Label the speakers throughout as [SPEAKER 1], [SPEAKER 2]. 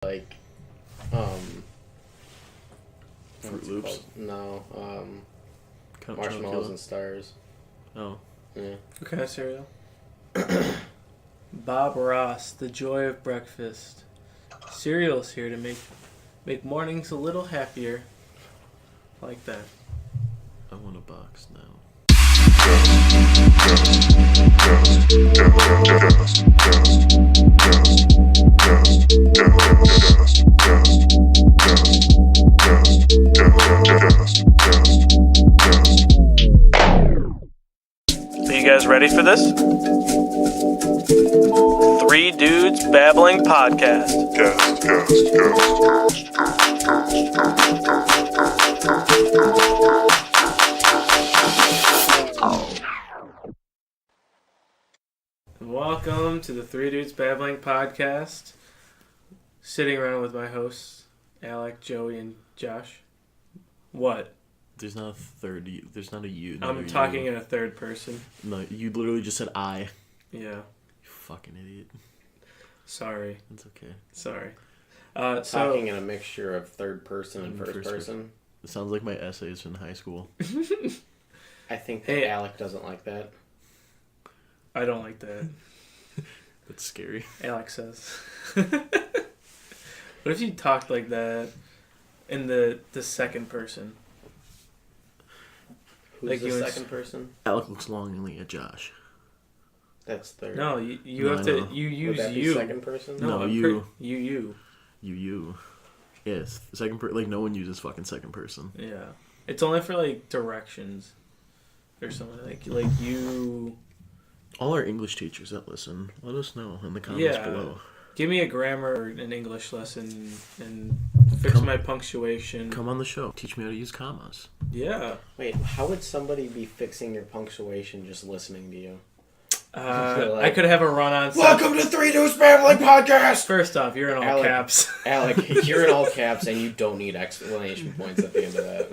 [SPEAKER 1] like,
[SPEAKER 2] Fruit Loops?
[SPEAKER 1] No,
[SPEAKER 2] Count
[SPEAKER 1] Marshmallows
[SPEAKER 2] Chocula?
[SPEAKER 1] and Stars.
[SPEAKER 2] Oh.
[SPEAKER 1] Yeah.
[SPEAKER 3] What kind of cereal? Bob Ross, the joy of breakfast. Cereal's here to make mornings a little happier. Like that.
[SPEAKER 2] I want a box now.
[SPEAKER 3] Are you guys ready for this? Three Dudes Babbling Podcast. Welcome to the Three Dudes Babbling Podcast. Sitting around with my hosts, Alec, Joey, and Josh. What?
[SPEAKER 2] There's not a third. There's not a you.
[SPEAKER 3] I'm talking in a third person.
[SPEAKER 2] No, you literally just said I.
[SPEAKER 3] Yeah.
[SPEAKER 2] You fucking idiot.
[SPEAKER 3] Sorry.
[SPEAKER 2] It's okay.
[SPEAKER 3] Sorry.
[SPEAKER 1] Talking in a mixture of third person and first person.
[SPEAKER 2] It sounds like my essays in high school.
[SPEAKER 1] I think that Alec doesn't like that.
[SPEAKER 3] I don't like that.
[SPEAKER 2] That's scary.
[SPEAKER 3] Alex says. What if you talked like that in the second person?
[SPEAKER 1] Who's
[SPEAKER 3] Like
[SPEAKER 1] the
[SPEAKER 3] you
[SPEAKER 1] second person?
[SPEAKER 2] Alec looks longingly at Josh.
[SPEAKER 1] That's third.
[SPEAKER 3] No, you
[SPEAKER 2] No,
[SPEAKER 3] have
[SPEAKER 2] I
[SPEAKER 3] to.
[SPEAKER 2] know.
[SPEAKER 3] You
[SPEAKER 1] Would
[SPEAKER 3] use
[SPEAKER 1] that be
[SPEAKER 3] you.
[SPEAKER 1] second person?
[SPEAKER 2] No,
[SPEAKER 3] I'm
[SPEAKER 2] you.
[SPEAKER 3] You.
[SPEAKER 2] You. Yes, like no one uses fucking second person.
[SPEAKER 3] Yeah. It's only for like directions or something like you.
[SPEAKER 2] All our English teachers that listen, let us know in the comments
[SPEAKER 3] Yeah.
[SPEAKER 2] below.
[SPEAKER 3] Give me a grammar or an English lesson and fix my punctuation.
[SPEAKER 2] Come on the show. Teach me how to use commas.
[SPEAKER 3] Yeah.
[SPEAKER 1] Wait, how would somebody be fixing your punctuation just listening to you?
[SPEAKER 3] I could have a run-on.
[SPEAKER 1] Welcome to Three Dudes Babbling Podcast!
[SPEAKER 3] First off, you're in all
[SPEAKER 1] Alec.
[SPEAKER 3] caps.
[SPEAKER 1] Alec, you're in all caps and you don't need explanation points at the end of that.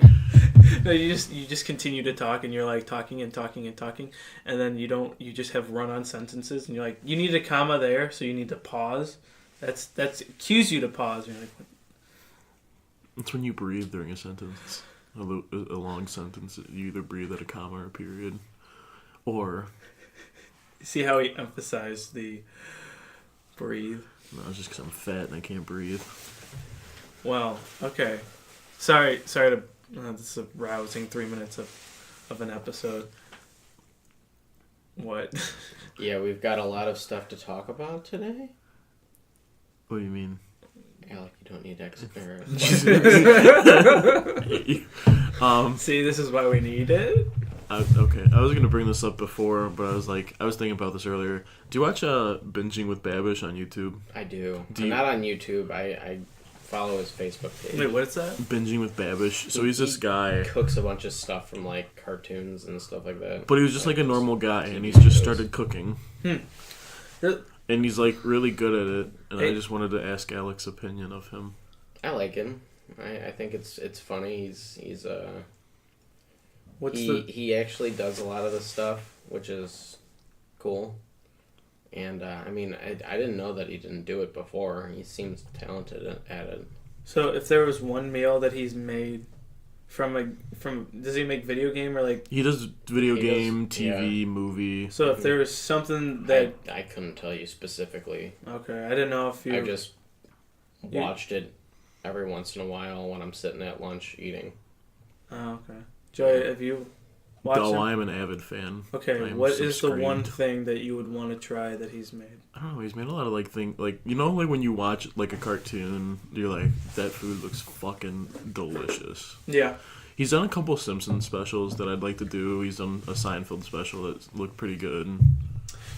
[SPEAKER 3] No, you just continue to talk and you're like talking and talking and talking, and then you just have run-on sentences and you're like, you need a comma there, so you need to pause. That's cues you to pause. And you're like, what?
[SPEAKER 2] It's when you breathe during a sentence. A long sentence. You either breathe at a comma or a period. Or...
[SPEAKER 3] See how he emphasized the breathe.
[SPEAKER 2] No, it's just because I'm fat and I can't breathe.
[SPEAKER 3] Well, okay. Sorry to... this is a rousing 3 minutes of an episode. What?
[SPEAKER 1] Yeah, we've got a lot of stuff to talk about today.
[SPEAKER 2] What do you mean?
[SPEAKER 1] Alec, you don't need
[SPEAKER 3] See, this is why we need it.
[SPEAKER 2] Okay, I was gonna bring this up before, but I was thinking about this earlier. Do you watch Binging with Babish on YouTube?
[SPEAKER 1] I do. I'm not on YouTube. I follow his Facebook page.
[SPEAKER 3] Wait, what's that?
[SPEAKER 2] Binging with Babish. So he's this guy.
[SPEAKER 1] Cooks a bunch of stuff from like cartoons and stuff like that.
[SPEAKER 2] But he was just like a normal guy, and he's just started cooking. And he's like really good at it. And I just wanted to ask Alec's opinion of him.
[SPEAKER 1] I like him. I think it's funny. He's
[SPEAKER 3] What's
[SPEAKER 1] he actually does a lot of the stuff, which is cool. And I mean, I didn't know that he didn't do it before. He seems talented at it.
[SPEAKER 3] So if there was one meal that he's made does he make video game or like?
[SPEAKER 2] He does video game,
[SPEAKER 1] does,
[SPEAKER 2] TV, movie.
[SPEAKER 3] So if there was something that
[SPEAKER 1] I couldn't tell you specifically.
[SPEAKER 3] okay, I didn't know if you.
[SPEAKER 1] I just watched it every once in a while when I'm sitting at lunch eating.
[SPEAKER 3] Oh, okay. Joey, have you watched
[SPEAKER 2] Oh,
[SPEAKER 3] him?
[SPEAKER 2] I am an avid fan.
[SPEAKER 3] Okay, what is the one thing that you would want to try that he's made?
[SPEAKER 2] I don't know. He's made a lot of like things, like like when you watch like a cartoon, you're like, that food looks fucking delicious.
[SPEAKER 3] Yeah.
[SPEAKER 2] He's done a couple Simpsons specials that I'd like to do. He's done a Seinfeld special that looked pretty good.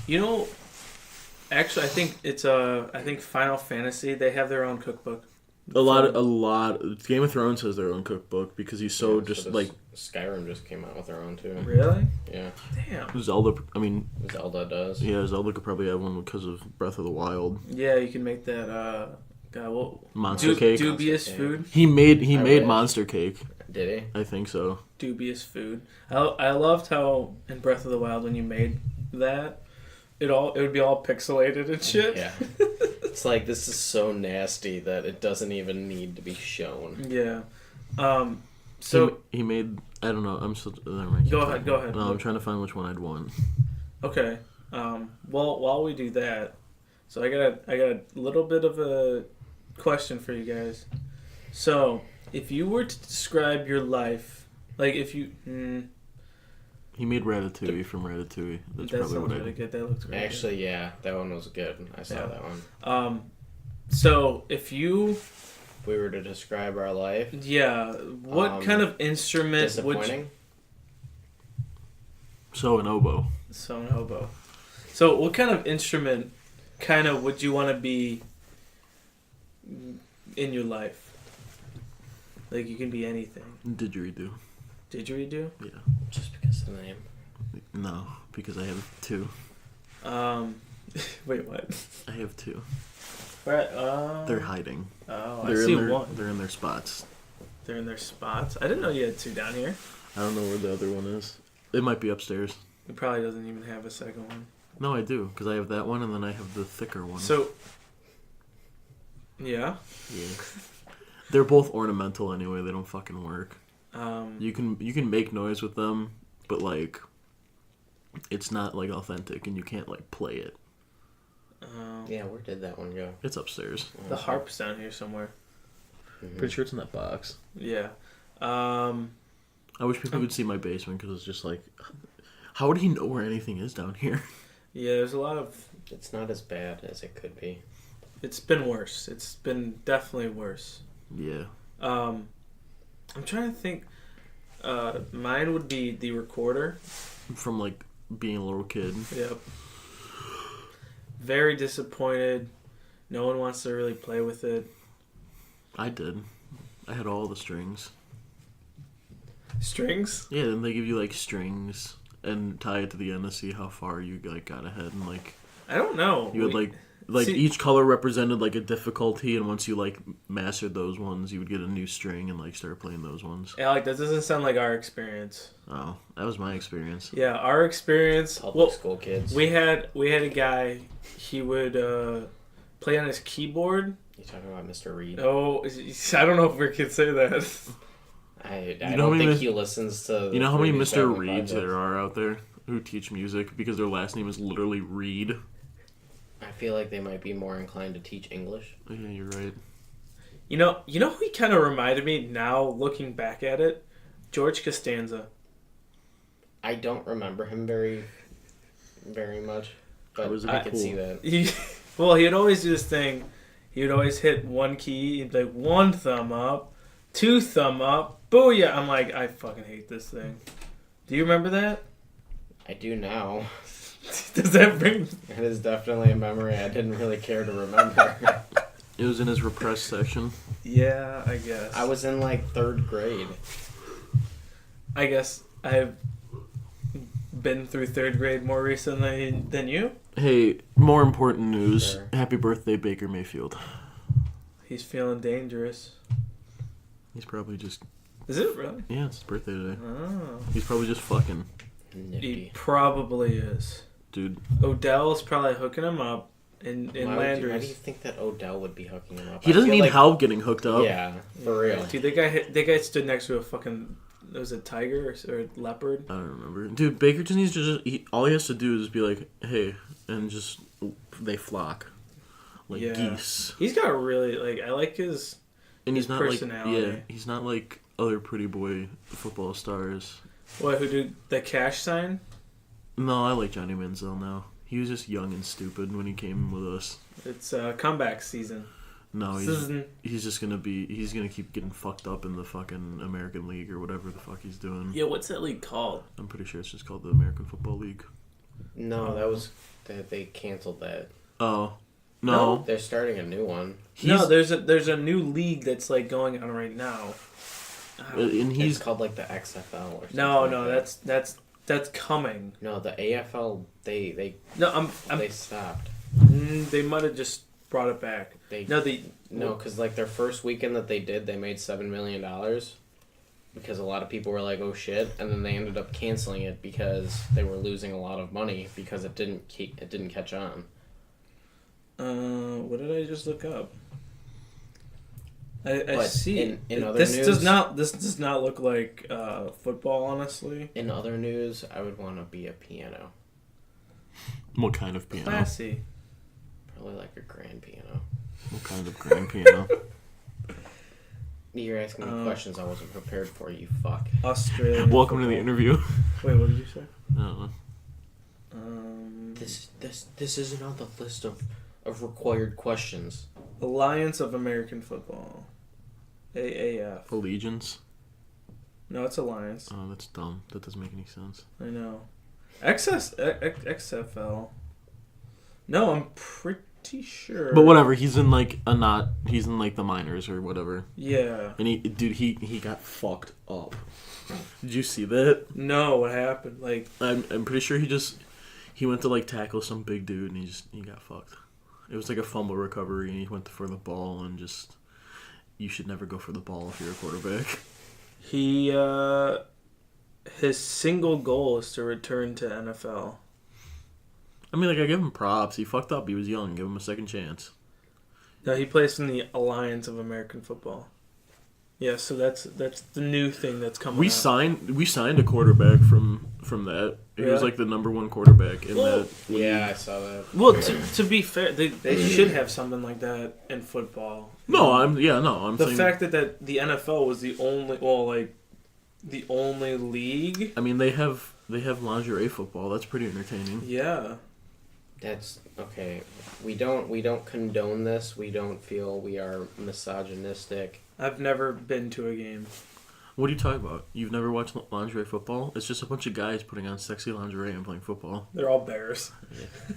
[SPEAKER 3] You know, actually, I think Final Fantasy, they have their own cookbook.
[SPEAKER 2] A lot. Game of Thrones has their own cookbook because he's so like.
[SPEAKER 1] Skyrim just came out with their own too.
[SPEAKER 3] Really?
[SPEAKER 1] Yeah.
[SPEAKER 3] Damn.
[SPEAKER 2] Zelda
[SPEAKER 1] does.
[SPEAKER 2] Yeah, Zelda could probably have one because of Breath of the Wild.
[SPEAKER 3] Yeah, you can make that.
[SPEAKER 2] Monster cake.
[SPEAKER 3] Dubious
[SPEAKER 1] Monster cake.
[SPEAKER 3] food.
[SPEAKER 2] He made Monster Cake.
[SPEAKER 1] Did he?
[SPEAKER 2] I think so.
[SPEAKER 3] Dubious food. I loved how in Breath of the Wild when you made that, it would be all pixelated and shit.
[SPEAKER 1] Yeah. It's like, this is so nasty that it doesn't even need to be shown.
[SPEAKER 3] Yeah. So
[SPEAKER 2] he made. I don't know. I'm still. Never mind.
[SPEAKER 3] Go ahead.
[SPEAKER 2] No, I'm trying to find which one I'd want.
[SPEAKER 3] Okay. Well, while we do that, so I got a little bit of a question for you guys. So, if you were to describe your life, like if you,
[SPEAKER 2] He made Ratatouille from Ratatouille. That's
[SPEAKER 3] that
[SPEAKER 2] probably
[SPEAKER 3] sounds
[SPEAKER 2] what
[SPEAKER 3] really good. That looks great.
[SPEAKER 1] Actually, yeah, that one was good. I saw that one.
[SPEAKER 3] So if you,
[SPEAKER 1] If we were to describe our life,
[SPEAKER 3] what kind of instrument would you?
[SPEAKER 1] disappointing.
[SPEAKER 2] So an oboe.
[SPEAKER 3] So an oboe. So what kind of instrument, would you want to be in your life? Like you can be anything.
[SPEAKER 2] Didgeridoo.
[SPEAKER 3] Didgeridoo?
[SPEAKER 2] Yeah.
[SPEAKER 1] Just because of the name.
[SPEAKER 2] No, because I have two.
[SPEAKER 3] Wait, what?
[SPEAKER 2] I have two.
[SPEAKER 3] Right.
[SPEAKER 2] They're hiding.
[SPEAKER 3] Oh,
[SPEAKER 2] They're
[SPEAKER 3] I see
[SPEAKER 2] in their,
[SPEAKER 3] one.
[SPEAKER 2] They're in their spots.
[SPEAKER 3] They're in their spots. I didn't know you had two down here.
[SPEAKER 2] I don't know where the other one is. It might be upstairs.
[SPEAKER 3] It probably doesn't even have a second one.
[SPEAKER 2] No, I do, because I have that one and then I have the thicker one.
[SPEAKER 3] So, yeah.
[SPEAKER 2] Yeah. They're both ornamental anyway. They don't fucking work.
[SPEAKER 3] Um,
[SPEAKER 2] You can make noise with them, but like, it's not like authentic, and you can't like play it.
[SPEAKER 1] Yeah, where did that one go?
[SPEAKER 2] It's upstairs.
[SPEAKER 3] the harp's down here somewhere.
[SPEAKER 2] Pretty sure it's in that box.
[SPEAKER 3] Yeah.
[SPEAKER 2] I wish people could see my basement because it's just like, how would he know where anything is down here?
[SPEAKER 3] Yeah, there's a lot of...
[SPEAKER 1] It's not as bad as it could be.
[SPEAKER 3] It's been worse. It's been definitely worse.
[SPEAKER 2] Yeah.
[SPEAKER 3] I'm trying to think. Mine would be the recorder.
[SPEAKER 2] From like being a little kid.
[SPEAKER 3] Yep. Very disappointed. No one wants to really play with it.
[SPEAKER 2] I did. I had all the strings.
[SPEAKER 3] Strings?
[SPEAKER 2] Yeah, then they give you like strings and tie it to the end to see how far you like got ahead, and like
[SPEAKER 3] I don't know.
[SPEAKER 2] you would like
[SPEAKER 3] See-
[SPEAKER 2] each color represented like a difficulty, and once you like mastered those ones, you would get a new string and like start playing those ones.
[SPEAKER 3] Alec, that doesn't sound like our experience.
[SPEAKER 2] Oh, that was my experience.
[SPEAKER 3] Yeah, our experience.
[SPEAKER 1] Public school kids.
[SPEAKER 3] We had a guy. He would play on his keyboard.
[SPEAKER 1] You talking about Mr. Reed?
[SPEAKER 3] Oh, I don't know if we could say that.
[SPEAKER 1] I
[SPEAKER 2] know how
[SPEAKER 1] don't
[SPEAKER 2] many
[SPEAKER 1] think
[SPEAKER 2] Mis-
[SPEAKER 1] he listens to.
[SPEAKER 2] You know how many
[SPEAKER 1] previous
[SPEAKER 2] Mr.
[SPEAKER 1] family
[SPEAKER 2] Reeds
[SPEAKER 1] podcasts?
[SPEAKER 2] there are out there who teach music because their last name is literally Reed?
[SPEAKER 1] I feel like they might be more inclined to teach English.
[SPEAKER 2] Yeah, you're right.
[SPEAKER 3] You know who he kind of reminded me now looking back at it? George Costanza.
[SPEAKER 1] I don't remember him very much, but
[SPEAKER 2] was a
[SPEAKER 1] I
[SPEAKER 2] bit
[SPEAKER 1] can
[SPEAKER 2] cool.
[SPEAKER 1] see that.
[SPEAKER 3] He'd always do this thing. He would always hit one key. He'd be like, one thumb up, two thumb up, booyah. I'm like, I fucking hate this thing. Do you remember that?
[SPEAKER 1] I do now.
[SPEAKER 3] Does that bring...
[SPEAKER 1] It is definitely a memory I didn't really care to remember.
[SPEAKER 2] It was in his repressed section.
[SPEAKER 3] Yeah, I guess.
[SPEAKER 1] I was in like 3rd grade.
[SPEAKER 3] I guess I've been through 3rd grade more recently than you.
[SPEAKER 2] Hey, more important news.
[SPEAKER 1] Sure.
[SPEAKER 2] Happy birthday, Baker Mayfield.
[SPEAKER 3] He's feeling dangerous.
[SPEAKER 2] He's probably just...
[SPEAKER 3] Is it really?
[SPEAKER 2] Yeah, it's his birthday today.
[SPEAKER 3] Oh.
[SPEAKER 2] He's probably just fucking.
[SPEAKER 3] He
[SPEAKER 1] Nifty.
[SPEAKER 3] probably is.
[SPEAKER 2] Dude.
[SPEAKER 3] Odell's probably hooking him up in
[SPEAKER 1] Why do you
[SPEAKER 3] Landry's.
[SPEAKER 1] think that Odell would be hooking him up?
[SPEAKER 2] He
[SPEAKER 1] I
[SPEAKER 2] doesn't
[SPEAKER 1] feel
[SPEAKER 2] need
[SPEAKER 1] like-
[SPEAKER 2] help getting hooked up.
[SPEAKER 1] Yeah, for real.
[SPEAKER 3] Dude, that guy stood next to a fucking... Was it tiger or leopard?
[SPEAKER 2] I don't remember. Dude, Baker just needs to all he has to do is be like, hey, and just, they flock. Like
[SPEAKER 3] Yeah.
[SPEAKER 2] geese.
[SPEAKER 3] He's got really, like, I like his...
[SPEAKER 2] And he's
[SPEAKER 3] his
[SPEAKER 2] not like,
[SPEAKER 3] personality.
[SPEAKER 2] yeah, he's not like other pretty boy football stars.
[SPEAKER 3] What, who did the cash sign?
[SPEAKER 2] No, I like Johnny Manziel now. He was just young and stupid when he came with us.
[SPEAKER 3] It's comeback season.
[SPEAKER 2] No,
[SPEAKER 3] Season.
[SPEAKER 2] he's just gonna keep getting fucked up in the fucking American League or whatever the fuck he's doing.
[SPEAKER 3] Yeah, what's that league called?
[SPEAKER 2] I'm pretty sure it's just called the American Football League.
[SPEAKER 1] No, that was they canceled that.
[SPEAKER 2] Oh, no.
[SPEAKER 1] They're starting a new one.
[SPEAKER 3] No, there's a new league that's like going on right now.
[SPEAKER 2] And he's
[SPEAKER 1] It's called like the XFL or something.
[SPEAKER 3] No,
[SPEAKER 1] like
[SPEAKER 3] no,
[SPEAKER 1] that.
[SPEAKER 3] that's coming.
[SPEAKER 1] No, the AFL they
[SPEAKER 3] No,
[SPEAKER 1] they stopped.
[SPEAKER 3] they might have just brought it back.
[SPEAKER 1] They
[SPEAKER 3] No,
[SPEAKER 1] no, because like their first weekend that they did, they made $7 million. because a lot of people were like, "Oh shit," and then they ended up canceling it because they were losing a lot of money because it didn't catch on.
[SPEAKER 3] What did I just look up? I
[SPEAKER 1] But
[SPEAKER 3] see.
[SPEAKER 1] in other
[SPEAKER 3] this
[SPEAKER 1] news,
[SPEAKER 3] does not look like football, honestly.
[SPEAKER 1] in other news, I would want to be a piano,
[SPEAKER 2] What kind of piano?
[SPEAKER 3] Classy.
[SPEAKER 1] probably like a grand piano.
[SPEAKER 2] What kind of grand piano?
[SPEAKER 1] You're asking me questions I wasn't prepared for. You fuck.
[SPEAKER 3] Australian.
[SPEAKER 2] Welcome to the
[SPEAKER 3] football.
[SPEAKER 2] interview.
[SPEAKER 3] Wait, what did you say?
[SPEAKER 2] I don't know.
[SPEAKER 1] This isn't on the list of required questions.
[SPEAKER 3] Alliance of American Football. AAF.
[SPEAKER 2] Allegiance.
[SPEAKER 3] No, it's Alliance.
[SPEAKER 2] Oh, that's dumb. That doesn't make any sense.
[SPEAKER 3] I know. XFL. No, I'm pretty sure.
[SPEAKER 2] But whatever. He's in like He's in like the minors or whatever.
[SPEAKER 3] Yeah.
[SPEAKER 2] And he got fucked up. Did you see that?
[SPEAKER 3] No, what happened? Like,
[SPEAKER 2] I'm pretty sure he went to like tackle some big dude and he got fucked. It was like a fumble recovery and he went for the ball and just you should never go for the ball if you're a quarterback.
[SPEAKER 3] his single goal is to return to NFL.
[SPEAKER 2] I mean, like, I give him props. He fucked up. He was young. Give him a second chance.
[SPEAKER 3] No, he plays in the Alliance of American Football. Yeah, so that's the new thing that's coming.
[SPEAKER 2] We
[SPEAKER 3] out.
[SPEAKER 2] signed a quarterback from that. He was
[SPEAKER 3] Really?
[SPEAKER 2] like the number one quarterback in
[SPEAKER 3] Well,
[SPEAKER 2] that.
[SPEAKER 1] Yeah, I saw that.
[SPEAKER 3] Well, to be fair, they should have something like that in football.
[SPEAKER 2] I'm
[SPEAKER 3] The
[SPEAKER 2] saying,
[SPEAKER 3] fact that the NFL was the only league.
[SPEAKER 2] I mean, they have lingerie football. That's pretty entertaining.
[SPEAKER 3] Yeah.
[SPEAKER 1] That's okay. We don't condone this. We don't feel we are misogynistic.
[SPEAKER 3] I've never been to a game.
[SPEAKER 2] What are you talking about? You've never watched lingerie football? It's just a bunch of guys putting on sexy lingerie and playing football.
[SPEAKER 3] They're all bears.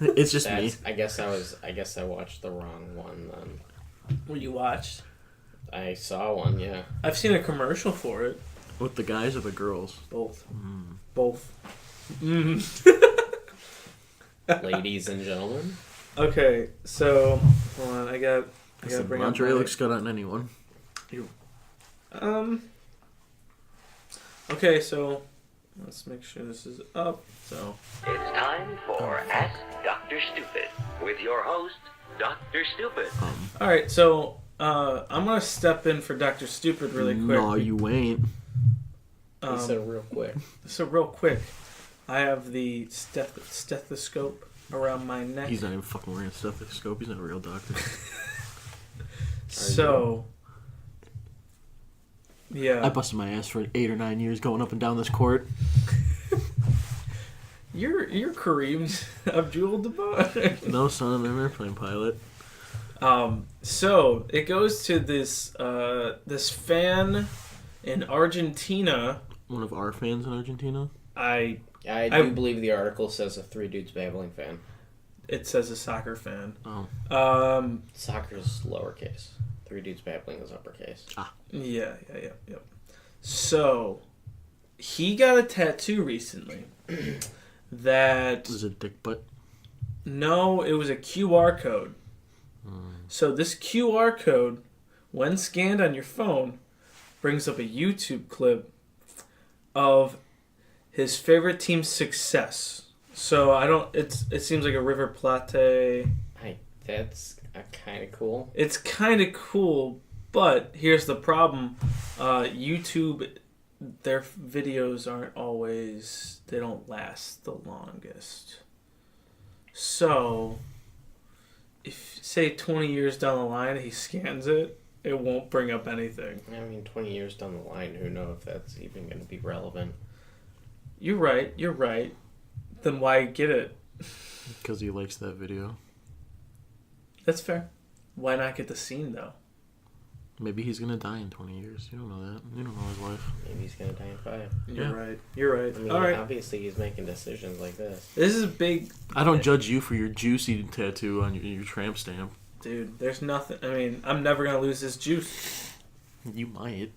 [SPEAKER 2] It's just me.
[SPEAKER 1] I guess I watched the wrong one then.
[SPEAKER 3] What you watched?
[SPEAKER 1] I saw one, yeah.
[SPEAKER 3] I've seen a commercial for it.
[SPEAKER 2] With the guys or the girls?
[SPEAKER 3] Both.
[SPEAKER 2] Mm.
[SPEAKER 3] Both.
[SPEAKER 1] Ladies and gentlemen.
[SPEAKER 3] Okay, so hold on. I gotta
[SPEAKER 2] Listen,
[SPEAKER 3] bring
[SPEAKER 2] lingerie
[SPEAKER 3] up my-
[SPEAKER 2] looks good on anyone.
[SPEAKER 3] Okay, so let's make sure this is up. So
[SPEAKER 4] It's time for Ask Dr. Stupid with your host, Dr. Stupid.
[SPEAKER 3] all right, so I'm gonna step in for Dr. Stupid really quick.
[SPEAKER 2] No, you ain't.
[SPEAKER 1] He said real quick.
[SPEAKER 3] So real quick, I have the stethoscope around my neck.
[SPEAKER 2] He's not even fucking wearing a stethoscope. He's not a real doctor.
[SPEAKER 3] So
[SPEAKER 2] I
[SPEAKER 3] yeah,
[SPEAKER 2] busted my ass for 8 or 9 years going up and down this court.
[SPEAKER 3] you're Kareem Abdul-Jabbar.
[SPEAKER 2] No, son, I'm an airplane pilot.
[SPEAKER 3] So it goes to this this fan in Argentina.
[SPEAKER 2] One of our fans in Argentina.
[SPEAKER 1] I believe the article says a Three Dudes Babbling fan.
[SPEAKER 3] It says a soccer fan.
[SPEAKER 2] Oh.
[SPEAKER 1] Soccer's lowercase. Three Dudes Babbling is uppercase.
[SPEAKER 3] Yeah. So he got a tattoo recently. That
[SPEAKER 2] This is a dick butt.
[SPEAKER 3] no, it was a QR code. So this QR code, when scanned on your phone, brings up a YouTube clip of his favorite team's success. So it seems like a River Plate.
[SPEAKER 1] That's kind of cool.
[SPEAKER 3] It's kind of cool, but here's the problem. YouTube, their videos aren't always, they don't last the longest. So, if, say, 20 years down the line, he scans it, it won't bring up anything.
[SPEAKER 1] I mean, 20 years down the line, who knows if that's even going to be relevant.
[SPEAKER 3] You're right. Then why get it?
[SPEAKER 2] Because he likes that video.
[SPEAKER 3] That's fair. Why not get the scene, though?
[SPEAKER 2] Maybe he's gonna die in 20 years. You don't know that. You don't know his life.
[SPEAKER 1] Maybe he's going to die in 5.
[SPEAKER 3] You're right.
[SPEAKER 1] I mean,
[SPEAKER 3] All right.
[SPEAKER 1] obviously he's making decisions like this.
[SPEAKER 3] This is a big...
[SPEAKER 2] I don't judge you for your juicy tattoo on your tramp stamp.
[SPEAKER 3] Dude, there's nothing... I mean, I'm never going to lose this juice.
[SPEAKER 2] You might.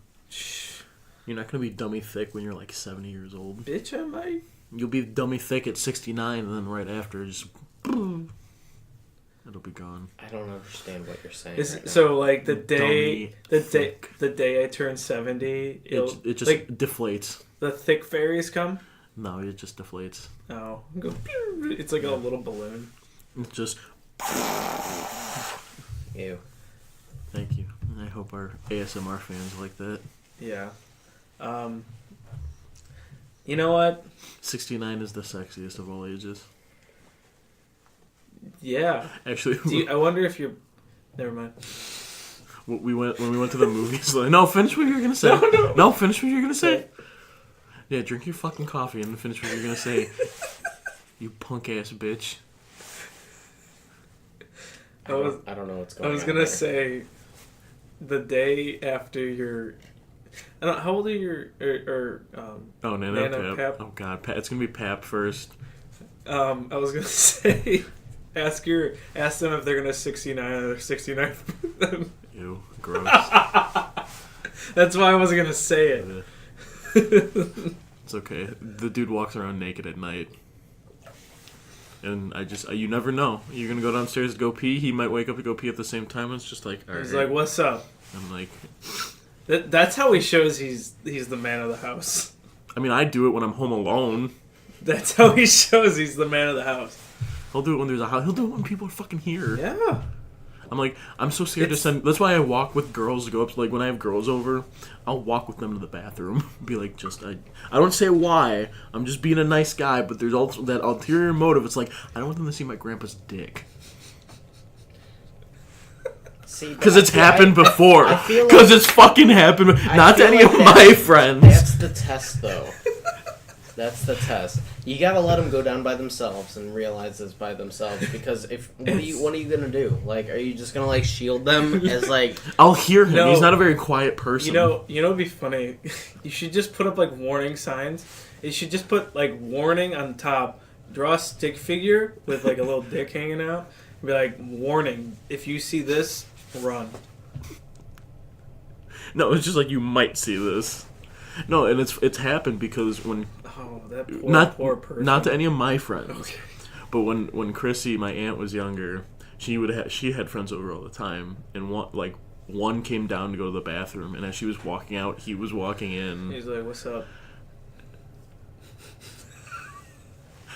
[SPEAKER 2] You're not gonna be dummy thick when you're like 70 years old.
[SPEAKER 3] Bitch, I might.
[SPEAKER 2] You'll be dummy thick at 69, and then right after, just It'll be gone.
[SPEAKER 1] I don't understand what you're saying. Right now.
[SPEAKER 3] So like the
[SPEAKER 2] Dummy
[SPEAKER 3] day I turn 70,
[SPEAKER 2] It just
[SPEAKER 3] like
[SPEAKER 2] deflates.
[SPEAKER 3] the thick fairies come.
[SPEAKER 2] No, it just deflates.
[SPEAKER 3] Oh, go. Pew! It's like a little balloon.
[SPEAKER 2] It just.
[SPEAKER 1] Ew.
[SPEAKER 2] Thank you. I hope our ASMR fans like that.
[SPEAKER 3] Yeah. You know what?
[SPEAKER 2] 69 is the sexiest of all ages.
[SPEAKER 3] Yeah.
[SPEAKER 2] Actually,
[SPEAKER 3] I wonder if you're. Never mind.
[SPEAKER 2] when we went to the movies. Like, no, finish what you were gonna say. No, finish what you were gonna say. Yeah, drink your fucking coffee and finish what you're gonna say. You punk ass bitch.
[SPEAKER 1] I don't know what's going on.
[SPEAKER 3] I was gonna say, the day after your. I don't. How old are your
[SPEAKER 2] Oh, Nana,
[SPEAKER 3] Nana
[SPEAKER 2] Pap.
[SPEAKER 3] Pap?
[SPEAKER 2] Oh god, it's gonna be Pap first.
[SPEAKER 3] I was gonna say, ask them if they're gonna 69 or 69.
[SPEAKER 2] Ew, gross.
[SPEAKER 3] That's why I wasn't gonna say it.
[SPEAKER 2] It's okay. The dude walks around naked at night. And you never know. You're gonna go downstairs to go pee. He might wake up to go pee at the same time. And it's just like, all
[SPEAKER 3] He's
[SPEAKER 2] right.
[SPEAKER 3] like, "What's up?"
[SPEAKER 2] I'm like,
[SPEAKER 3] That's how he shows he's the man of the house.
[SPEAKER 2] I mean, I do it when I'm home alone.
[SPEAKER 3] That's how he shows he's the man of the house.
[SPEAKER 2] He'll do it when there's a house. He'll do it when people are fucking here.
[SPEAKER 3] Yeah.
[SPEAKER 2] I'm like, I'm so scared to send. That's why I walk with girls to go up. Like when I have girls over, I'll walk with them to the bathroom. Be like, I don't say why. I'm just being a nice guy. But there's also that ulterior motive. It's like I don't want them to see my grandpa's dick. Because it's happened before. Because it's fucking happened. Not to any of my friends.
[SPEAKER 1] That's the test, though. That's the test. You gotta let them go down by themselves and realize this by themselves. Because what are you gonna do? Like, are you just gonna like shield them as like?
[SPEAKER 2] I'll hear him.
[SPEAKER 3] No.
[SPEAKER 2] He's not a very quiet person.
[SPEAKER 3] You know, it'd be funny. You should just put up like warning signs. You should just put like warning on top. Draw a stick figure with like a little dick hanging out. And be like, warning. If you see this, run.
[SPEAKER 2] No, it's just like you might see this. No, and it's happened because when
[SPEAKER 3] that poor person.
[SPEAKER 2] Not to any of my friends,
[SPEAKER 3] Okay.
[SPEAKER 2] but when Chrissy, my aunt, was younger, she had friends over all the time, and one came down to go to the bathroom, and as she was walking out, he was walking in.
[SPEAKER 3] He's like, "What's up?"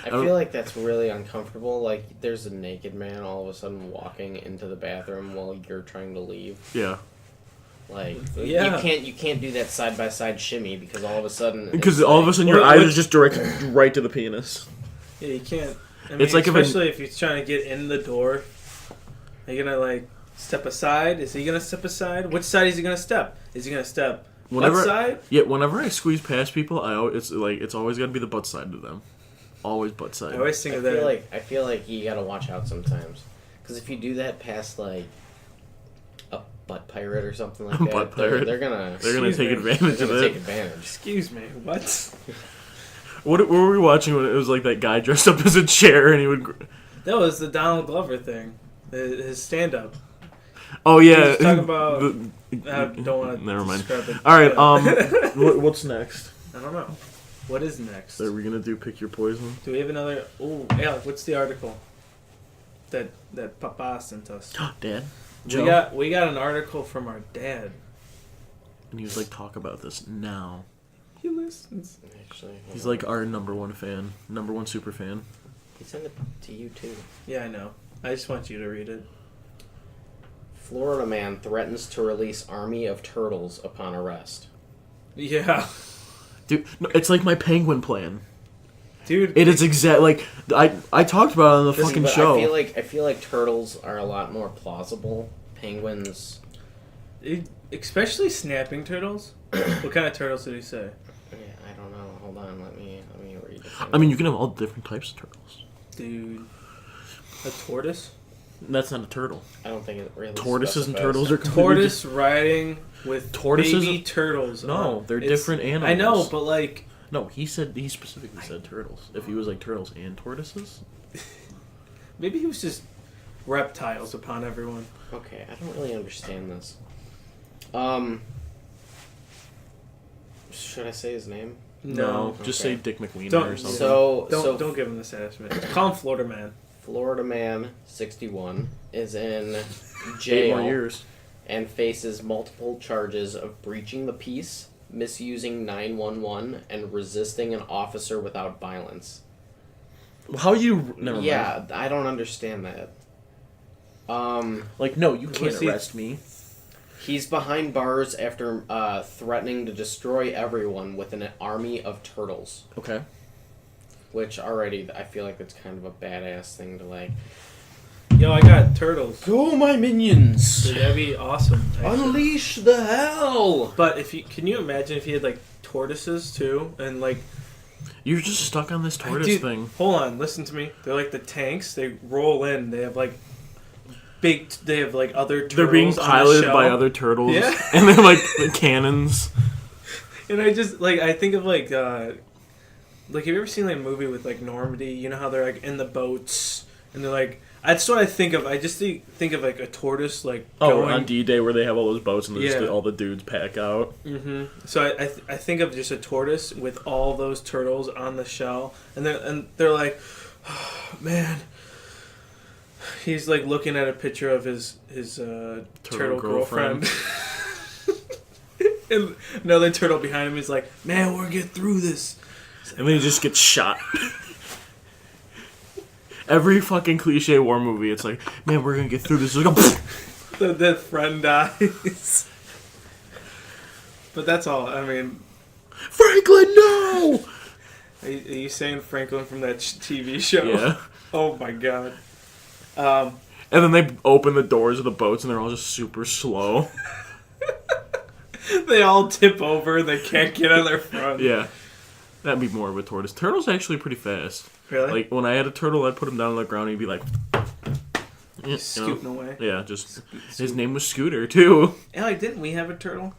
[SPEAKER 1] I feel like that's really uncomfortable. Like, there's a naked man all of a sudden walking into the bathroom while you're trying to leave.
[SPEAKER 2] Yeah.
[SPEAKER 1] Like,
[SPEAKER 3] Yeah.
[SPEAKER 1] you can't do that side by side shimmy because all of a sudden.
[SPEAKER 2] Because all of a sudden your eyes are just directed right to the penis.
[SPEAKER 3] Yeah, you can't. I mean,
[SPEAKER 2] It's like
[SPEAKER 3] especially if he's trying to get in the door. Are you gonna like step aside? Is he gonna step aside? Which side is he gonna step? Is he gonna step butt side?
[SPEAKER 2] Yeah, whenever I squeeze past people, it's always got to be the butt side to them. Always butt side.
[SPEAKER 3] I always think of that.
[SPEAKER 1] I feel like you gotta watch out sometimes, because if you do that past like a butt pirate or something like that,
[SPEAKER 2] Butt pirate.
[SPEAKER 1] they're gonna
[SPEAKER 2] take advantage of
[SPEAKER 1] take
[SPEAKER 2] it.
[SPEAKER 1] advantage.
[SPEAKER 3] Excuse me. What?
[SPEAKER 2] What were we watching when it was like that guy dressed up as a chair and he would?
[SPEAKER 3] That was the Donald Glover thing. His stand-up.
[SPEAKER 2] Oh yeah.
[SPEAKER 3] He was talking about. I don't want to.
[SPEAKER 2] Never mind.
[SPEAKER 3] Describe it.
[SPEAKER 2] All right. What's next?
[SPEAKER 3] I don't know. What is next?
[SPEAKER 2] Are we gonna do pick your poison?
[SPEAKER 3] Do we have another? Oh, Alec, what's the article that Papa sent us?
[SPEAKER 2] Dad.
[SPEAKER 3] We got an article from our dad.
[SPEAKER 2] And he was like, talk about this now.
[SPEAKER 3] He listens.
[SPEAKER 1] Actually,
[SPEAKER 2] He's like our number one fan, number one super fan.
[SPEAKER 1] he sent it to you too.
[SPEAKER 3] Yeah, I know. I just want you to read it.
[SPEAKER 1] Florida man threatens to release army of turtles upon arrest.
[SPEAKER 3] Yeah,
[SPEAKER 2] Dude, no, it's like my penguin plan.
[SPEAKER 3] dude.
[SPEAKER 2] It is exact. Like I talked about it on the fucking
[SPEAKER 1] But
[SPEAKER 2] show.
[SPEAKER 1] I feel like turtles are a lot more plausible. Penguins.
[SPEAKER 3] Especially snapping turtles. What kind of turtles did he say?
[SPEAKER 1] Yeah, I don't know. Hold on. Let me read it.
[SPEAKER 2] I mean, you can have all different types of turtles.
[SPEAKER 3] Dude, a tortoise.
[SPEAKER 2] That's not a turtle.
[SPEAKER 1] I don't think it really.
[SPEAKER 2] Tortoises and
[SPEAKER 1] specifies.
[SPEAKER 2] turtles are completely
[SPEAKER 3] Tortoise riding with
[SPEAKER 2] Tortoises-
[SPEAKER 3] baby turtles.
[SPEAKER 2] No, they're
[SPEAKER 3] It's-
[SPEAKER 2] different animals.
[SPEAKER 3] I know, but like,
[SPEAKER 2] No, he specifically said turtles. If he was like turtles and tortoises,
[SPEAKER 3] maybe he was just reptiles upon everyone.
[SPEAKER 1] Okay, I don't really understand this. Should I say his name?
[SPEAKER 2] no, just
[SPEAKER 1] Okay.
[SPEAKER 2] say Dick McWiener
[SPEAKER 3] Don't-
[SPEAKER 2] or something.
[SPEAKER 1] So
[SPEAKER 3] Don't give him this ass man. Call him Florida man.
[SPEAKER 1] Florida man, 61, is in
[SPEAKER 2] 8
[SPEAKER 1] jail
[SPEAKER 2] more years.
[SPEAKER 1] and faces multiple charges of breaching the peace, misusing 911, and resisting an officer without violence.
[SPEAKER 2] How you? Never mind.
[SPEAKER 1] Yeah, I don't understand that.
[SPEAKER 2] Like, no, you can't
[SPEAKER 3] Was he-
[SPEAKER 2] arrest me.
[SPEAKER 1] He's behind bars after threatening to destroy everyone with an army of turtles.
[SPEAKER 2] Okay.
[SPEAKER 1] Which already, I feel like it's kind of a badass thing to like.
[SPEAKER 3] Yo, I got turtles.
[SPEAKER 1] Go, my minions!
[SPEAKER 3] Dude, that'd be awesome. actually.
[SPEAKER 1] Unleash the hell!
[SPEAKER 3] But can you imagine if he had like tortoises too, and like
[SPEAKER 2] You're just stuck on this tortoise
[SPEAKER 3] Dude,
[SPEAKER 2] thing.
[SPEAKER 3] Hold on, listen to me. They're like the tanks. They roll in. They have like They have like other turtles.
[SPEAKER 2] They're being
[SPEAKER 3] on the
[SPEAKER 2] piloted
[SPEAKER 3] shell.
[SPEAKER 2] by other turtles.
[SPEAKER 3] Yeah.
[SPEAKER 2] And they're like the cannons.
[SPEAKER 3] And I just like I think of like have you ever seen like a movie with like Normandy? You know how they're like in the boats and they're like that's what I think of. I just think of like a tortoise like going.
[SPEAKER 2] On D-Day where they have all those boats and
[SPEAKER 3] Yeah.
[SPEAKER 2] all the dudes pack out.
[SPEAKER 3] Mm-hmm. So I think of just a tortoise with all those turtles on the shell, and they're like, oh, man. He's like looking at a picture of his turtle girlfriend. And another turtle behind him is like, man, we're gonna get through this.
[SPEAKER 2] And then he just gets shot. Every fucking cliche war movie, it's like, man, we're gonna get through this. It's like,
[SPEAKER 3] The friend dies. But that's all. I mean,
[SPEAKER 2] Franklin, no!
[SPEAKER 3] are you saying Franklin from that TV show?
[SPEAKER 2] Yeah.
[SPEAKER 3] Oh my god.
[SPEAKER 2] And then they open the doors of the boats and they're all just super slow.
[SPEAKER 3] They all tip over. They can't get on their front.
[SPEAKER 2] Yeah. That'd be more of a tortoise. Turtle's actually pretty fast.
[SPEAKER 3] Really?
[SPEAKER 2] Like, when I had a turtle, I'd put him down on the ground and he'd be like... you know?
[SPEAKER 3] Scooting away.
[SPEAKER 2] Yeah, just... His name was Scooter, too.
[SPEAKER 3] Ellie, didn't we have a turtle?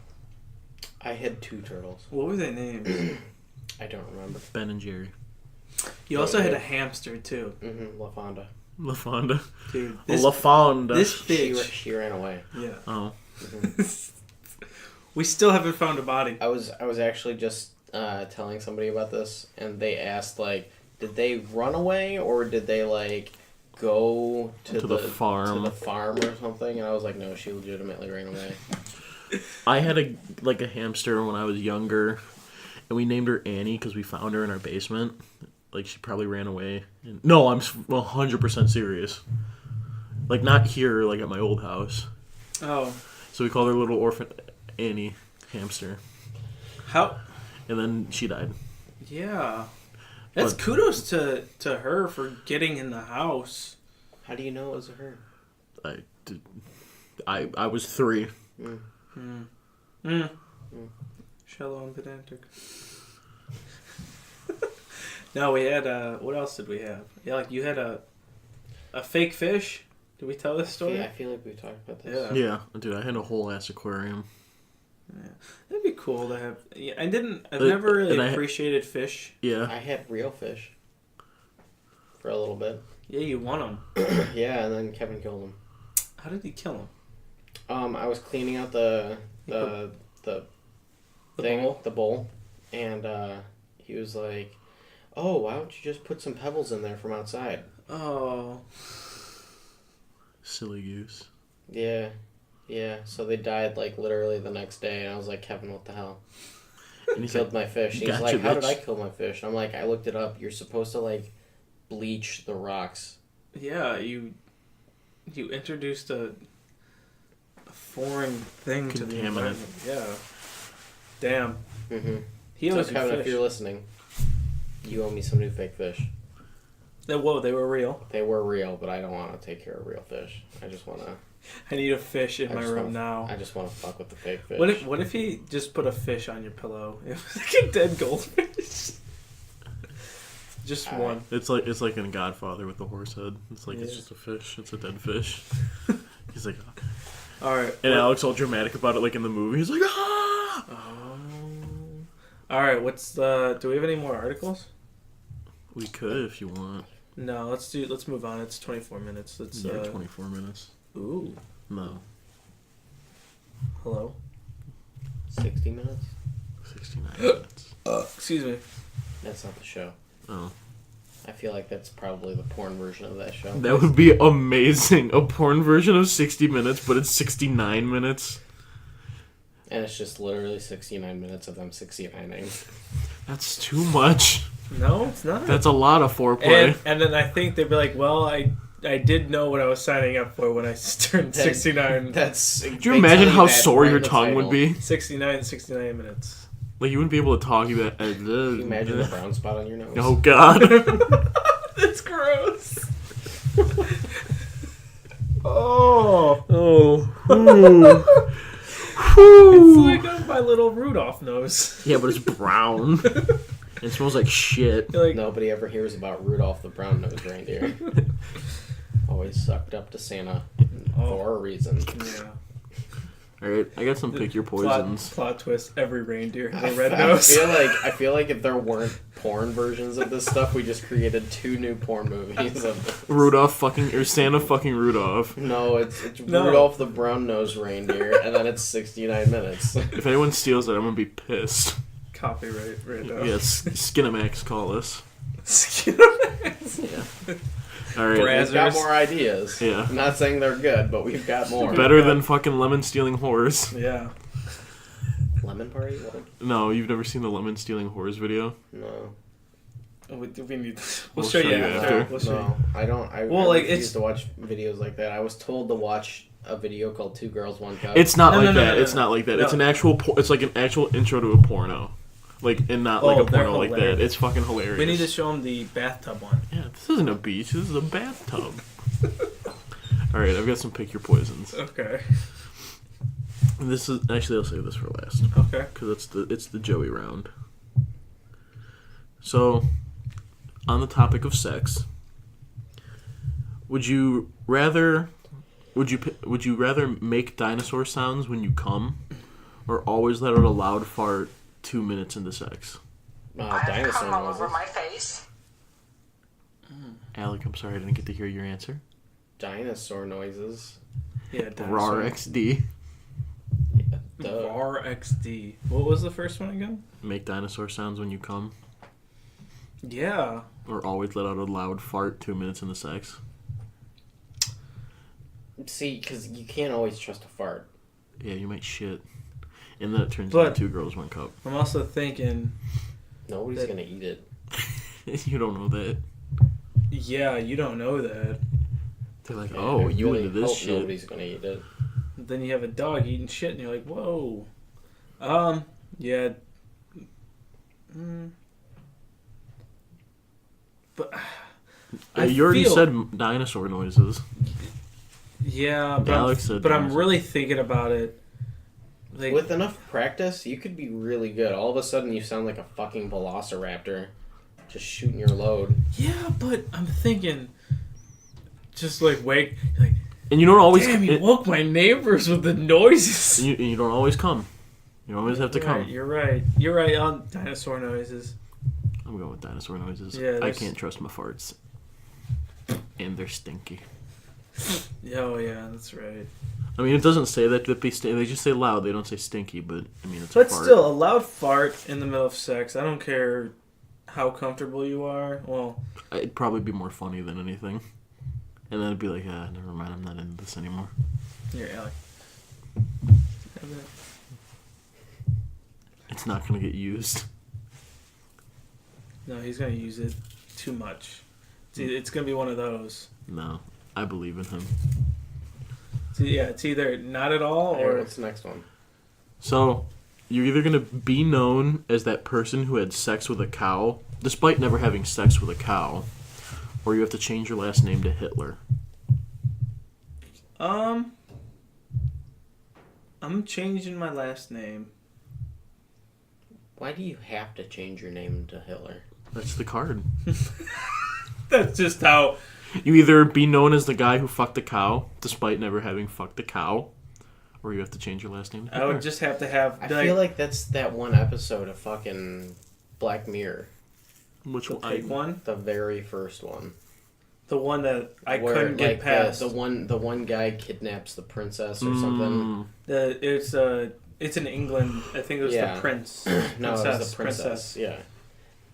[SPEAKER 1] I had 2 turtles.
[SPEAKER 3] What were their names?
[SPEAKER 1] I don't remember.
[SPEAKER 2] Ben and Jerry.
[SPEAKER 3] You also had a hamster too,
[SPEAKER 1] Mm-hmm, LaFonda.
[SPEAKER 2] LaFonda.
[SPEAKER 3] dude.
[SPEAKER 2] LaFonda.
[SPEAKER 3] This
[SPEAKER 1] She
[SPEAKER 3] bitch.
[SPEAKER 1] ran away.
[SPEAKER 3] Yeah.
[SPEAKER 2] Oh.
[SPEAKER 3] We still haven't found a body.
[SPEAKER 1] I was actually just telling somebody about this, and they asked like, did they run away or did they like go to
[SPEAKER 2] the farm.
[SPEAKER 1] to the farm or something? And I was like, no, she legitimately ran away.
[SPEAKER 2] I had a hamster when I was younger, and we named her Annie because we found her in our basement. Like, she probably ran away. No, I'm 100% serious. Like, not here, like at my old house.
[SPEAKER 3] Oh,
[SPEAKER 2] So we called her little orphan Annie hamster.
[SPEAKER 3] how?
[SPEAKER 2] And then she died.
[SPEAKER 3] Yeah, that's
[SPEAKER 2] But-
[SPEAKER 3] kudos to her for getting in the house.
[SPEAKER 1] How do you know it was her?
[SPEAKER 2] I was 3.
[SPEAKER 3] Shallow and pedantic. No, we had what else did we have? Yeah, like you had a fake fish. Did we tell this story?
[SPEAKER 1] Yeah, I feel like we talked about this.
[SPEAKER 3] Yeah.
[SPEAKER 2] Yeah, dude, I had a whole ass aquarium.
[SPEAKER 3] That'd be cool to have. Yeah, I've
[SPEAKER 2] Uh,
[SPEAKER 3] never really
[SPEAKER 2] and I-
[SPEAKER 3] appreciated fish.
[SPEAKER 2] Yeah.
[SPEAKER 1] I had real fish for a little bit.
[SPEAKER 3] Yeah, you want them.
[SPEAKER 1] Yeah, and then Kevin killed them.
[SPEAKER 3] How did he kill them?
[SPEAKER 1] I was cleaning out the thing,
[SPEAKER 3] bowl?
[SPEAKER 1] the bowl, and he was like, "Oh, why don't you just put some pebbles in there from outside?"
[SPEAKER 3] Oh,
[SPEAKER 2] Silly goose.
[SPEAKER 1] Yeah, yeah. So they died like literally the next day, and I was like, "Kevin, what the hell?"
[SPEAKER 2] And
[SPEAKER 1] He
[SPEAKER 2] he's
[SPEAKER 1] killed
[SPEAKER 2] like,
[SPEAKER 1] my fish. He's
[SPEAKER 2] "Gotcha,
[SPEAKER 1] like, "How did
[SPEAKER 2] bitch."
[SPEAKER 1] I kill my fish?" I'm like, "I looked it up. You're supposed to like bleach the rocks."
[SPEAKER 3] yeah. You introduced a foreign thing to the
[SPEAKER 2] Contaminant.
[SPEAKER 3] environment. Yeah. Damn.
[SPEAKER 1] Mm-hmm.
[SPEAKER 3] He
[SPEAKER 1] So
[SPEAKER 3] owes you
[SPEAKER 1] Kevin, if
[SPEAKER 3] fish.
[SPEAKER 1] you're listening, you owe me some new fake fish.
[SPEAKER 3] Whoa, they were real.
[SPEAKER 1] They were real, but I don't want to take care of real fish. I just want to.
[SPEAKER 3] I need a fish in my room now.
[SPEAKER 1] I just want to fuck with the fake fish.
[SPEAKER 3] What if he just put a fish on your pillow? It was like a dead goldfish. Just
[SPEAKER 1] Alright.
[SPEAKER 3] one.
[SPEAKER 2] It's like in Godfather with the horse head. It's like, it's
[SPEAKER 3] Yeah.
[SPEAKER 2] just a fish. It's a dead fish. He's like,
[SPEAKER 3] All right.
[SPEAKER 2] and Alex all dramatic about it like in the movie. He's like, ah!
[SPEAKER 3] All right. What's the? Do we have any more articles?
[SPEAKER 2] We could if you want.
[SPEAKER 3] No. Let's move on. It's 24 minutes. Let's.
[SPEAKER 2] Yeah, 24 minutes.
[SPEAKER 3] Ooh.
[SPEAKER 2] No,
[SPEAKER 3] Hello.
[SPEAKER 1] 60 minutes?
[SPEAKER 2] 69 minutes.
[SPEAKER 3] Excuse me.
[SPEAKER 1] That's not the show.
[SPEAKER 2] Oh.
[SPEAKER 1] I feel like that's probably the porn version of that show.
[SPEAKER 2] That would be amazing. A porn version of 60 Minutes, but it's 69 minutes.
[SPEAKER 1] And it's just literally 69 minutes of them 69ing.
[SPEAKER 2] That's too much.
[SPEAKER 3] No, it's not.
[SPEAKER 2] That's a lot of foreplay.
[SPEAKER 3] And then I think they'd be like, well, I did know what I was signing up for when I turned 69.
[SPEAKER 1] That's.
[SPEAKER 2] Do you imagine how sore your tongue would be?
[SPEAKER 3] 69 minutes.
[SPEAKER 2] Like, you wouldn't be able to talk. You'd be like,
[SPEAKER 1] Can you imagine the brown spot on your nose?
[SPEAKER 2] oh, God.
[SPEAKER 3] That's gross.
[SPEAKER 2] Oh.
[SPEAKER 3] It's like my little Rudolph nose.
[SPEAKER 2] Yeah, but it's brown. It smells like shit.
[SPEAKER 3] You're like,
[SPEAKER 1] Nobody ever hears about Rudolph the brown-nosed reindeer. Always sucked up to Santa for a reason.
[SPEAKER 3] yeah.
[SPEAKER 2] Alright, I got some pick your poisons.
[SPEAKER 3] Plot twist: every reindeer has a red nose.
[SPEAKER 1] I feel like if there weren't porn versions of this stuff, we just created 2 new porn movies of this.
[SPEAKER 2] Rudolph fucking, or Santa fucking Rudolph.
[SPEAKER 1] No, it's
[SPEAKER 3] No.
[SPEAKER 1] Rudolph the brown-nosed reindeer, and then it's 69 minutes.
[SPEAKER 2] If anyone steals it, I'm gonna be pissed.
[SPEAKER 3] Copyright right now.
[SPEAKER 2] Yes, Skinamax, call us.
[SPEAKER 3] Yeah.
[SPEAKER 2] Alright.
[SPEAKER 1] We've got more ideas.
[SPEAKER 2] Yeah.
[SPEAKER 1] I'm not saying they're good, but we've got more.
[SPEAKER 2] Better than fucking lemon stealing whores.
[SPEAKER 3] Yeah.
[SPEAKER 1] Lemon Party? What?
[SPEAKER 2] No, you've never seen the lemon stealing whores video?
[SPEAKER 1] No.
[SPEAKER 3] We need.
[SPEAKER 2] We'll
[SPEAKER 3] show
[SPEAKER 2] show
[SPEAKER 3] you
[SPEAKER 2] you
[SPEAKER 3] after.
[SPEAKER 2] after.
[SPEAKER 3] We'll show
[SPEAKER 1] No, I don't. I
[SPEAKER 3] Well, like,
[SPEAKER 1] refuse
[SPEAKER 3] it's-
[SPEAKER 1] to watch videos like that. I was told to watch a video called Two Girls, One Cup.
[SPEAKER 2] It's not
[SPEAKER 3] No,
[SPEAKER 2] like
[SPEAKER 3] no, no,
[SPEAKER 2] that.
[SPEAKER 3] no,
[SPEAKER 2] It's
[SPEAKER 3] no.
[SPEAKER 2] not like that.
[SPEAKER 3] No.
[SPEAKER 2] It's an actual. It's like an actual intro to a porno, like and not like
[SPEAKER 3] Oh,
[SPEAKER 2] a
[SPEAKER 3] they're
[SPEAKER 2] porno like that.
[SPEAKER 3] hilarious.
[SPEAKER 2] It's fucking hilarious.
[SPEAKER 3] We need to show them the bathtub one.
[SPEAKER 2] Yeah, this isn't a beach. This is a bathtub. All right, I've got some pick your poisons.
[SPEAKER 3] Okay.
[SPEAKER 2] This is actually I'll save this for last
[SPEAKER 3] Okay.
[SPEAKER 2] because it's the Joey round. So, on the topic of sex, would you rather make dinosaur sounds when you come, or always let out a loud fart 2 minutes into sex?
[SPEAKER 1] dinosaur
[SPEAKER 5] come all over
[SPEAKER 1] noises.
[SPEAKER 5] my face.
[SPEAKER 2] Alec, I'm sorry I didn't get to hear your answer.
[SPEAKER 1] Dinosaur noises.
[SPEAKER 3] Yeah.
[SPEAKER 2] RAR XD.
[SPEAKER 1] Duh.
[SPEAKER 3] RAR XD. What was the first one again?
[SPEAKER 2] Make dinosaur sounds when you come,
[SPEAKER 3] Yeah.
[SPEAKER 2] or always let out a loud fart 2 minutes into sex.
[SPEAKER 1] See, because you can't always trust a fart.
[SPEAKER 2] Yeah, you might shit. And then it turns
[SPEAKER 3] But-
[SPEAKER 2] into 2 girls, 1 cup.
[SPEAKER 3] I'm also thinking.
[SPEAKER 1] Nobody's
[SPEAKER 3] That-
[SPEAKER 1] gonna eat it.
[SPEAKER 2] You don't know that.
[SPEAKER 3] Yeah, you don't know that.
[SPEAKER 2] They're like,
[SPEAKER 1] I
[SPEAKER 2] oh, you
[SPEAKER 1] really
[SPEAKER 2] into this
[SPEAKER 1] hope
[SPEAKER 2] shit.
[SPEAKER 1] Nobody's gonna eat it.
[SPEAKER 3] Then you have a dog eating shit, and you're like, whoa. Yeah. But
[SPEAKER 2] Yeah, you already
[SPEAKER 3] feel-
[SPEAKER 2] said dinosaur noises.
[SPEAKER 3] Yeah, but,
[SPEAKER 2] Alex said
[SPEAKER 3] but I'm
[SPEAKER 2] dinosaur.
[SPEAKER 3] really thinking about it. Like,
[SPEAKER 1] With enough practice, you could be really good. All of a sudden, you sound like a fucking velociraptor, just shooting your load.
[SPEAKER 3] yeah, but I'm thinking, just like wake, like,
[SPEAKER 2] And you don't always
[SPEAKER 3] damn, you woke my neighbors with the noises.
[SPEAKER 2] and you don't always come. You always have to
[SPEAKER 3] You're
[SPEAKER 2] come.
[SPEAKER 3] right, you're right. You're right on dinosaur noises.
[SPEAKER 2] I'm going with dinosaur noises.
[SPEAKER 3] Yeah,
[SPEAKER 2] I
[SPEAKER 3] there's-
[SPEAKER 2] can't trust my farts. And they're stinky.
[SPEAKER 3] Oh yeah, that's right.
[SPEAKER 2] I mean, it doesn't say that they they just say loud. They don't say stinky, but I mean, it's a
[SPEAKER 3] But
[SPEAKER 2] fart.
[SPEAKER 3] still, a loud fart in the middle of sex. I don't care how comfortable you are. Well,
[SPEAKER 2] It'd probably be more funny than anything. And then it'd be like, never mind, I'm not into this anymore.
[SPEAKER 3] here, Alec.
[SPEAKER 2] It's not gonna get used.
[SPEAKER 3] No, he's gonna use it too much. It's gonna be one of those.
[SPEAKER 2] No, I believe in him.
[SPEAKER 3] It's either not at all
[SPEAKER 1] Alright,
[SPEAKER 3] or
[SPEAKER 1] what's the next one?
[SPEAKER 2] So, you're either gonna be known as that person who had sex with a cow, despite never having sex with a cow, or you have to change your last name to Hitler.
[SPEAKER 3] I'm changing my last name.
[SPEAKER 1] Why do you have to change your name to Hitler?
[SPEAKER 2] That's the card.
[SPEAKER 3] That's just how.
[SPEAKER 2] You either be known as the guy who fucked a cow, despite never having fucked a cow, or you have to change your last name to
[SPEAKER 3] I
[SPEAKER 2] Hitler.
[SPEAKER 3] would just have to have.
[SPEAKER 1] I feel like that's that one episode of fucking Black Mirror.
[SPEAKER 2] Which
[SPEAKER 3] the
[SPEAKER 2] one?
[SPEAKER 3] pig one,
[SPEAKER 1] The very first one.
[SPEAKER 3] the one that I
[SPEAKER 1] Where,
[SPEAKER 3] couldn't get
[SPEAKER 1] like,
[SPEAKER 3] past.
[SPEAKER 1] The one guy kidnaps the princess or something.
[SPEAKER 3] It's in England. I think it was
[SPEAKER 1] Yeah.
[SPEAKER 3] the prince.
[SPEAKER 1] No, it was the princess. Yeah.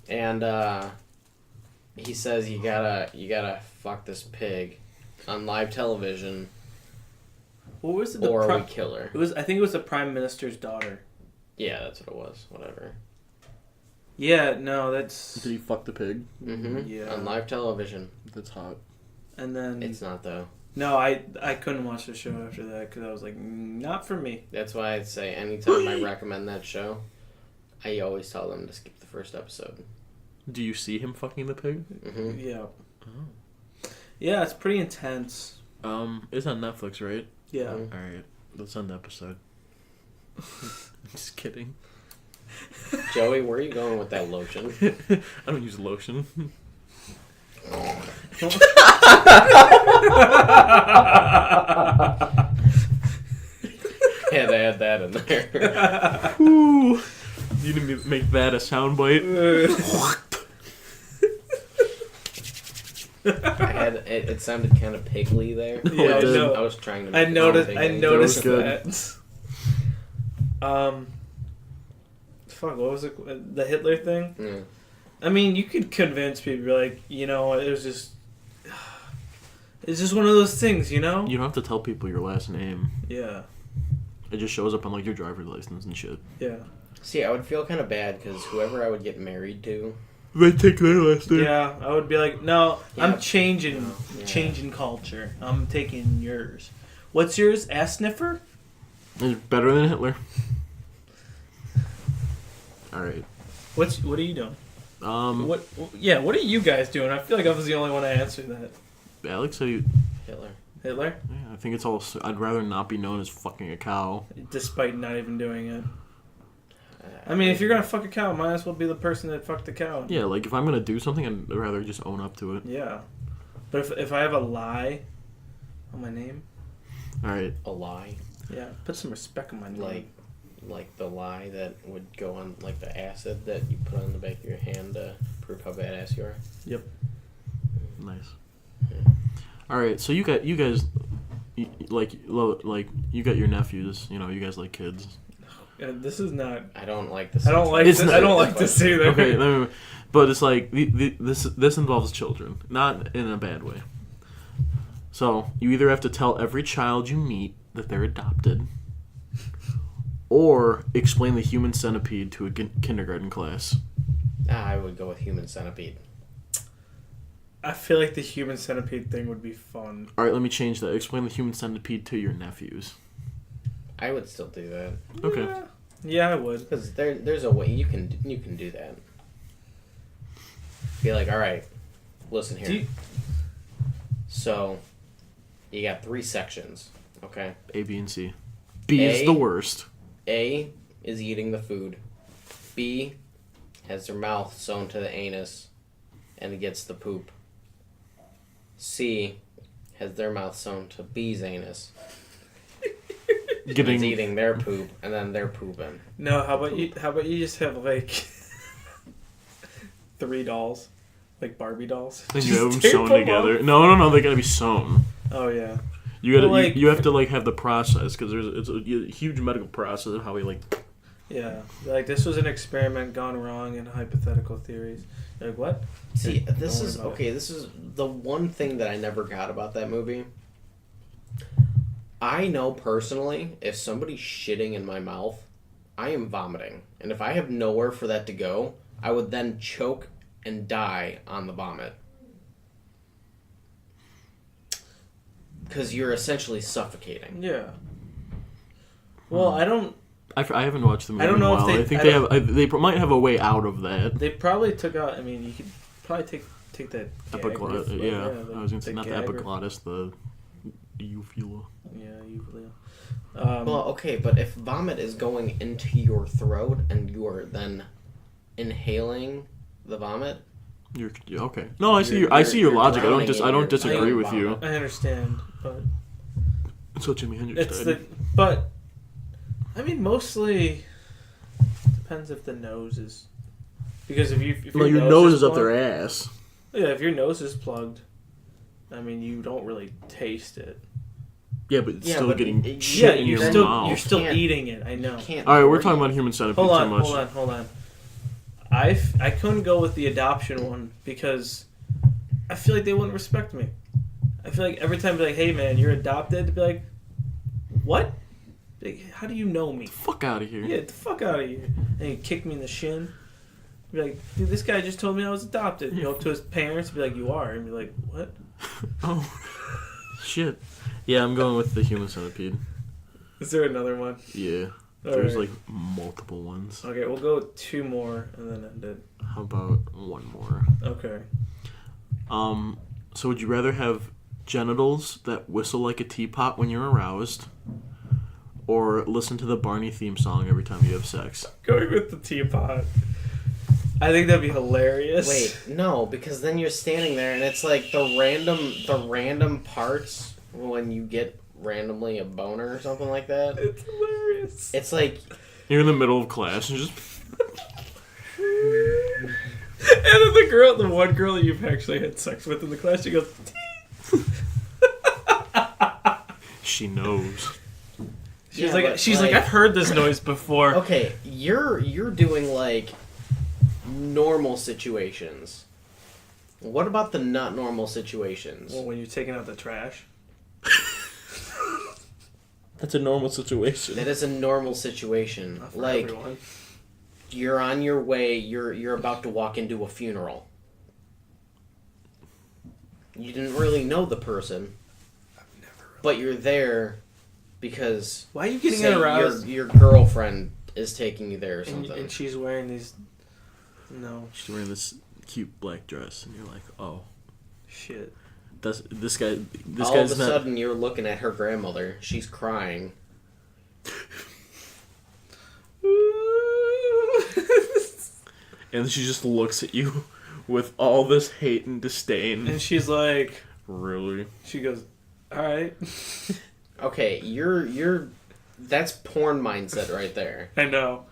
[SPEAKER 1] And he says you gotta fuck this pig on live television,
[SPEAKER 3] What was it?
[SPEAKER 1] or we kill her.
[SPEAKER 3] It was. I think it was the prime minister's daughter.
[SPEAKER 1] Yeah, that's what it was. Whatever.
[SPEAKER 3] Yeah. No, that's.
[SPEAKER 2] Did he fuck the pig?
[SPEAKER 1] Mm-hmm.
[SPEAKER 3] Yeah.
[SPEAKER 1] On live television.
[SPEAKER 2] That's hot.
[SPEAKER 3] And then
[SPEAKER 1] It's not though.
[SPEAKER 3] no, I couldn't watch the show after that because I was like, not for me.
[SPEAKER 1] That's why I'd say anytime I recommend that show, I always tell them to skip the first episode.
[SPEAKER 2] Do you see him fucking the pig?
[SPEAKER 1] Mm-hmm.
[SPEAKER 3] Yeah.
[SPEAKER 2] Oh.
[SPEAKER 3] Yeah, it's pretty intense.
[SPEAKER 2] It's on Netflix, right?
[SPEAKER 3] Yeah.
[SPEAKER 1] Mhm.
[SPEAKER 2] All right, let's end the episode. Just kidding.
[SPEAKER 1] Joey, where are you going with that lotion?
[SPEAKER 2] I don't use lotion.
[SPEAKER 1] Yeah, they had that in there.
[SPEAKER 2] Woo. You need to make that a soundbite.
[SPEAKER 1] It sounded kind of piggly there.
[SPEAKER 3] Yeah,
[SPEAKER 2] I know.
[SPEAKER 1] I was trying to.
[SPEAKER 3] I
[SPEAKER 1] make it
[SPEAKER 3] noticed.
[SPEAKER 1] sound
[SPEAKER 3] I
[SPEAKER 1] piggly.
[SPEAKER 3] noticed
[SPEAKER 2] good.
[SPEAKER 3] that. Fuck. What was it? The Hitler thing.
[SPEAKER 1] Yeah.
[SPEAKER 3] I mean, you could convince people, like, you know, it was just. It's just one of those things, you know.
[SPEAKER 2] You don't have to tell people your last name.
[SPEAKER 3] Yeah.
[SPEAKER 2] It just shows up on like your driver's license and shit.
[SPEAKER 3] Yeah.
[SPEAKER 1] See, I would feel kind of bad because whoever I would get married to.
[SPEAKER 2] They take their last name.
[SPEAKER 3] Yeah. I would be like, no,
[SPEAKER 1] Yeah.
[SPEAKER 3] I'm changing,
[SPEAKER 1] Yeah.
[SPEAKER 3] changing culture. I'm taking yours. What's yours? Ass sniffer.
[SPEAKER 2] It's better than Hitler. All right.
[SPEAKER 3] What are you doing?
[SPEAKER 2] What?
[SPEAKER 3] What are you guys doing? I feel like I was the only one to answer that.
[SPEAKER 2] Alex said,
[SPEAKER 1] Hitler.
[SPEAKER 3] Hitler,
[SPEAKER 2] yeah, I think it's all. I'd rather not be known as fucking a cow.
[SPEAKER 3] despite not even doing it. I mean, if you're gonna fuck a cow, might as well be the person that fucked the cow.
[SPEAKER 2] Yeah, like if I'm gonna do something, I'd rather just own up to it.
[SPEAKER 3] Yeah. But if I have a lie on my name,
[SPEAKER 2] All right.
[SPEAKER 1] A lie,
[SPEAKER 3] yeah, put some respect on my name.
[SPEAKER 1] like the lie that would go on, like the acid that you put on the back of your hand to prove how badass you are.
[SPEAKER 3] Yep.
[SPEAKER 2] Nice. All right. So you guys, like you got your nephews. You know, you guys like kids.
[SPEAKER 3] Yeah, this is not.
[SPEAKER 1] I don't like this.
[SPEAKER 3] I don't like
[SPEAKER 2] It's
[SPEAKER 3] this.
[SPEAKER 2] not-
[SPEAKER 3] I don't like this either.
[SPEAKER 2] Okay, but it's like this involves children, not in a bad way. So you either have to tell every child you meet that they're adopted, or explain the human centipede to a kindergarten class.
[SPEAKER 1] I would go with human centipede.
[SPEAKER 3] I feel like the human centipede thing would be fun.
[SPEAKER 2] All right, let me change that. Explain the human centipede to your nephews.
[SPEAKER 1] I would still do that
[SPEAKER 2] Okay.
[SPEAKER 3] Yeah, I would.
[SPEAKER 1] because there's a way you can do that. Be like, all right, listen here. So, you got 3 sections, okay?
[SPEAKER 2] A, B, and C. B is
[SPEAKER 1] A.
[SPEAKER 2] the worst.
[SPEAKER 1] A is eating the food. B has their mouth sewn to the anus and gets the poop. C has their mouth sewn to B's anus. He's eating their poop and then they're pooping.
[SPEAKER 3] No, how about you? How about you just have like 3 dolls, like Barbie dolls?
[SPEAKER 2] And you
[SPEAKER 3] Just
[SPEAKER 2] have them
[SPEAKER 3] tape
[SPEAKER 2] sewn
[SPEAKER 3] them
[SPEAKER 2] together.
[SPEAKER 3] up.
[SPEAKER 2] No, they gotta be sewn.
[SPEAKER 3] Oh yeah.
[SPEAKER 2] You gotta,
[SPEAKER 3] Well, like-
[SPEAKER 2] you have to like have the process because it's a huge medical process of how we like.
[SPEAKER 3] Yeah, like this was an experiment gone wrong in hypothetical theories. You're like, what?
[SPEAKER 1] See,
[SPEAKER 3] Don't
[SPEAKER 1] this
[SPEAKER 3] worry
[SPEAKER 1] is
[SPEAKER 3] about
[SPEAKER 1] okay. This is the one thing that I never got about that movie. I know personally, if somebody's shitting in my mouth, I am vomiting, and if I have nowhere for that to go, I would then choke and die on the vomit. Because you're essentially suffocating.
[SPEAKER 3] Yeah. Well, I don't.
[SPEAKER 2] I haven't watched the movie
[SPEAKER 3] I don't
[SPEAKER 2] in a
[SPEAKER 3] know if
[SPEAKER 2] while.
[SPEAKER 3] they-
[SPEAKER 2] I think
[SPEAKER 3] I
[SPEAKER 2] they
[SPEAKER 3] don't-
[SPEAKER 2] have. They might have a way out of that.
[SPEAKER 3] They probably took out. I mean, you could probably take that. gag
[SPEAKER 2] Epiglottis.
[SPEAKER 3] ref-
[SPEAKER 2] Yeah,
[SPEAKER 3] the-
[SPEAKER 2] I was gonna say
[SPEAKER 3] the
[SPEAKER 2] not the
[SPEAKER 3] gag ref-
[SPEAKER 2] epiglottis, the uvula.
[SPEAKER 3] Yeah, uvula.
[SPEAKER 1] Well, okay, but if vomit is going into your throat and you are then inhaling the vomit,
[SPEAKER 2] You're okay. No, I see your
[SPEAKER 1] you're
[SPEAKER 2] logic. I
[SPEAKER 1] drowning
[SPEAKER 2] don't
[SPEAKER 1] in your
[SPEAKER 2] disagree
[SPEAKER 1] own
[SPEAKER 2] with you.
[SPEAKER 1] vomit.
[SPEAKER 3] I understand, but
[SPEAKER 2] Until Jimi Hendrix
[SPEAKER 3] it's
[SPEAKER 2] died.
[SPEAKER 3] but I mean, mostly depends if the nose is because if
[SPEAKER 2] No, your nose is up their ass.
[SPEAKER 3] Yeah, if your nose is plugged, I mean, you don't really taste it.
[SPEAKER 2] Yeah, but it's
[SPEAKER 1] Yeah,
[SPEAKER 2] still
[SPEAKER 1] but
[SPEAKER 2] getting
[SPEAKER 1] yeah,
[SPEAKER 2] shit in
[SPEAKER 3] you're
[SPEAKER 2] your
[SPEAKER 3] still
[SPEAKER 2] mouth.
[SPEAKER 3] you're still
[SPEAKER 1] Can't-
[SPEAKER 3] eating it. I know.
[SPEAKER 1] can't.
[SPEAKER 2] All right, we're
[SPEAKER 1] breathe.
[SPEAKER 2] talking about human centipede
[SPEAKER 3] Hold
[SPEAKER 2] too much.
[SPEAKER 3] on. I couldn't go with the adoption one because I feel like they wouldn't respect me. I feel like every time I'd be like, hey man, you're adopted, they'd be like, what? Like, how do you know me?
[SPEAKER 2] Fuck out of here.
[SPEAKER 3] Yeah, get the fuck out of here. And he'd kick me in the shin. Be like, dude, this guy just told me I was adopted. You know, to his parents, be like, you are. And be like, what?
[SPEAKER 2] Oh, shit. Yeah, I'm going with the human centipede.
[SPEAKER 3] Is there another one?
[SPEAKER 2] Yeah.
[SPEAKER 3] All
[SPEAKER 2] There's
[SPEAKER 3] right.
[SPEAKER 2] like multiple ones.
[SPEAKER 3] Okay, we'll go with 2 more and then end it.
[SPEAKER 2] How about one more?
[SPEAKER 3] Okay.
[SPEAKER 2] So would you rather have genitals that whistle like a teapot when you're aroused, or listen to the Barney theme song every time you have sex?
[SPEAKER 3] Going with the teapot. I think that'd be hilarious.
[SPEAKER 1] Wait, no, because then you're standing there and it's like the random parts when you get randomly a boner or something like that.
[SPEAKER 3] It's hilarious.
[SPEAKER 1] It's like
[SPEAKER 2] You're in the middle of class and just
[SPEAKER 3] And then the one girl that you've actually had sex with in the class, she goes,
[SPEAKER 2] she knows.
[SPEAKER 3] she's
[SPEAKER 1] Yeah,
[SPEAKER 3] like, I've heard this noise before.
[SPEAKER 1] okay, you're doing like normal situations. What about the not normal situations?
[SPEAKER 3] Well, when you're taking out the trash.
[SPEAKER 2] That's a normal situation.
[SPEAKER 1] That is a normal situation.
[SPEAKER 3] Not for
[SPEAKER 1] Like
[SPEAKER 3] everyone.
[SPEAKER 1] you're on your way, you're about to walk into a funeral. You didn't really know the person, but you're there because
[SPEAKER 3] Why are you getting
[SPEAKER 1] say
[SPEAKER 3] aroused?
[SPEAKER 1] your girlfriend is taking you there or
[SPEAKER 3] And,
[SPEAKER 1] something.
[SPEAKER 3] and she's wearing these. No
[SPEAKER 2] She's wearing this cute black dress, and you're like, oh,
[SPEAKER 3] shit.
[SPEAKER 2] this guy. This
[SPEAKER 1] All
[SPEAKER 2] guy's
[SPEAKER 1] of a
[SPEAKER 2] not.
[SPEAKER 1] sudden, you're looking at her grandmother. She's crying.
[SPEAKER 2] And she just looks at you with all this hate and disdain.
[SPEAKER 3] And she's like,
[SPEAKER 2] Really?
[SPEAKER 3] she goes, all right.
[SPEAKER 1] Okay, you're that's porn mindset right there.
[SPEAKER 3] I know.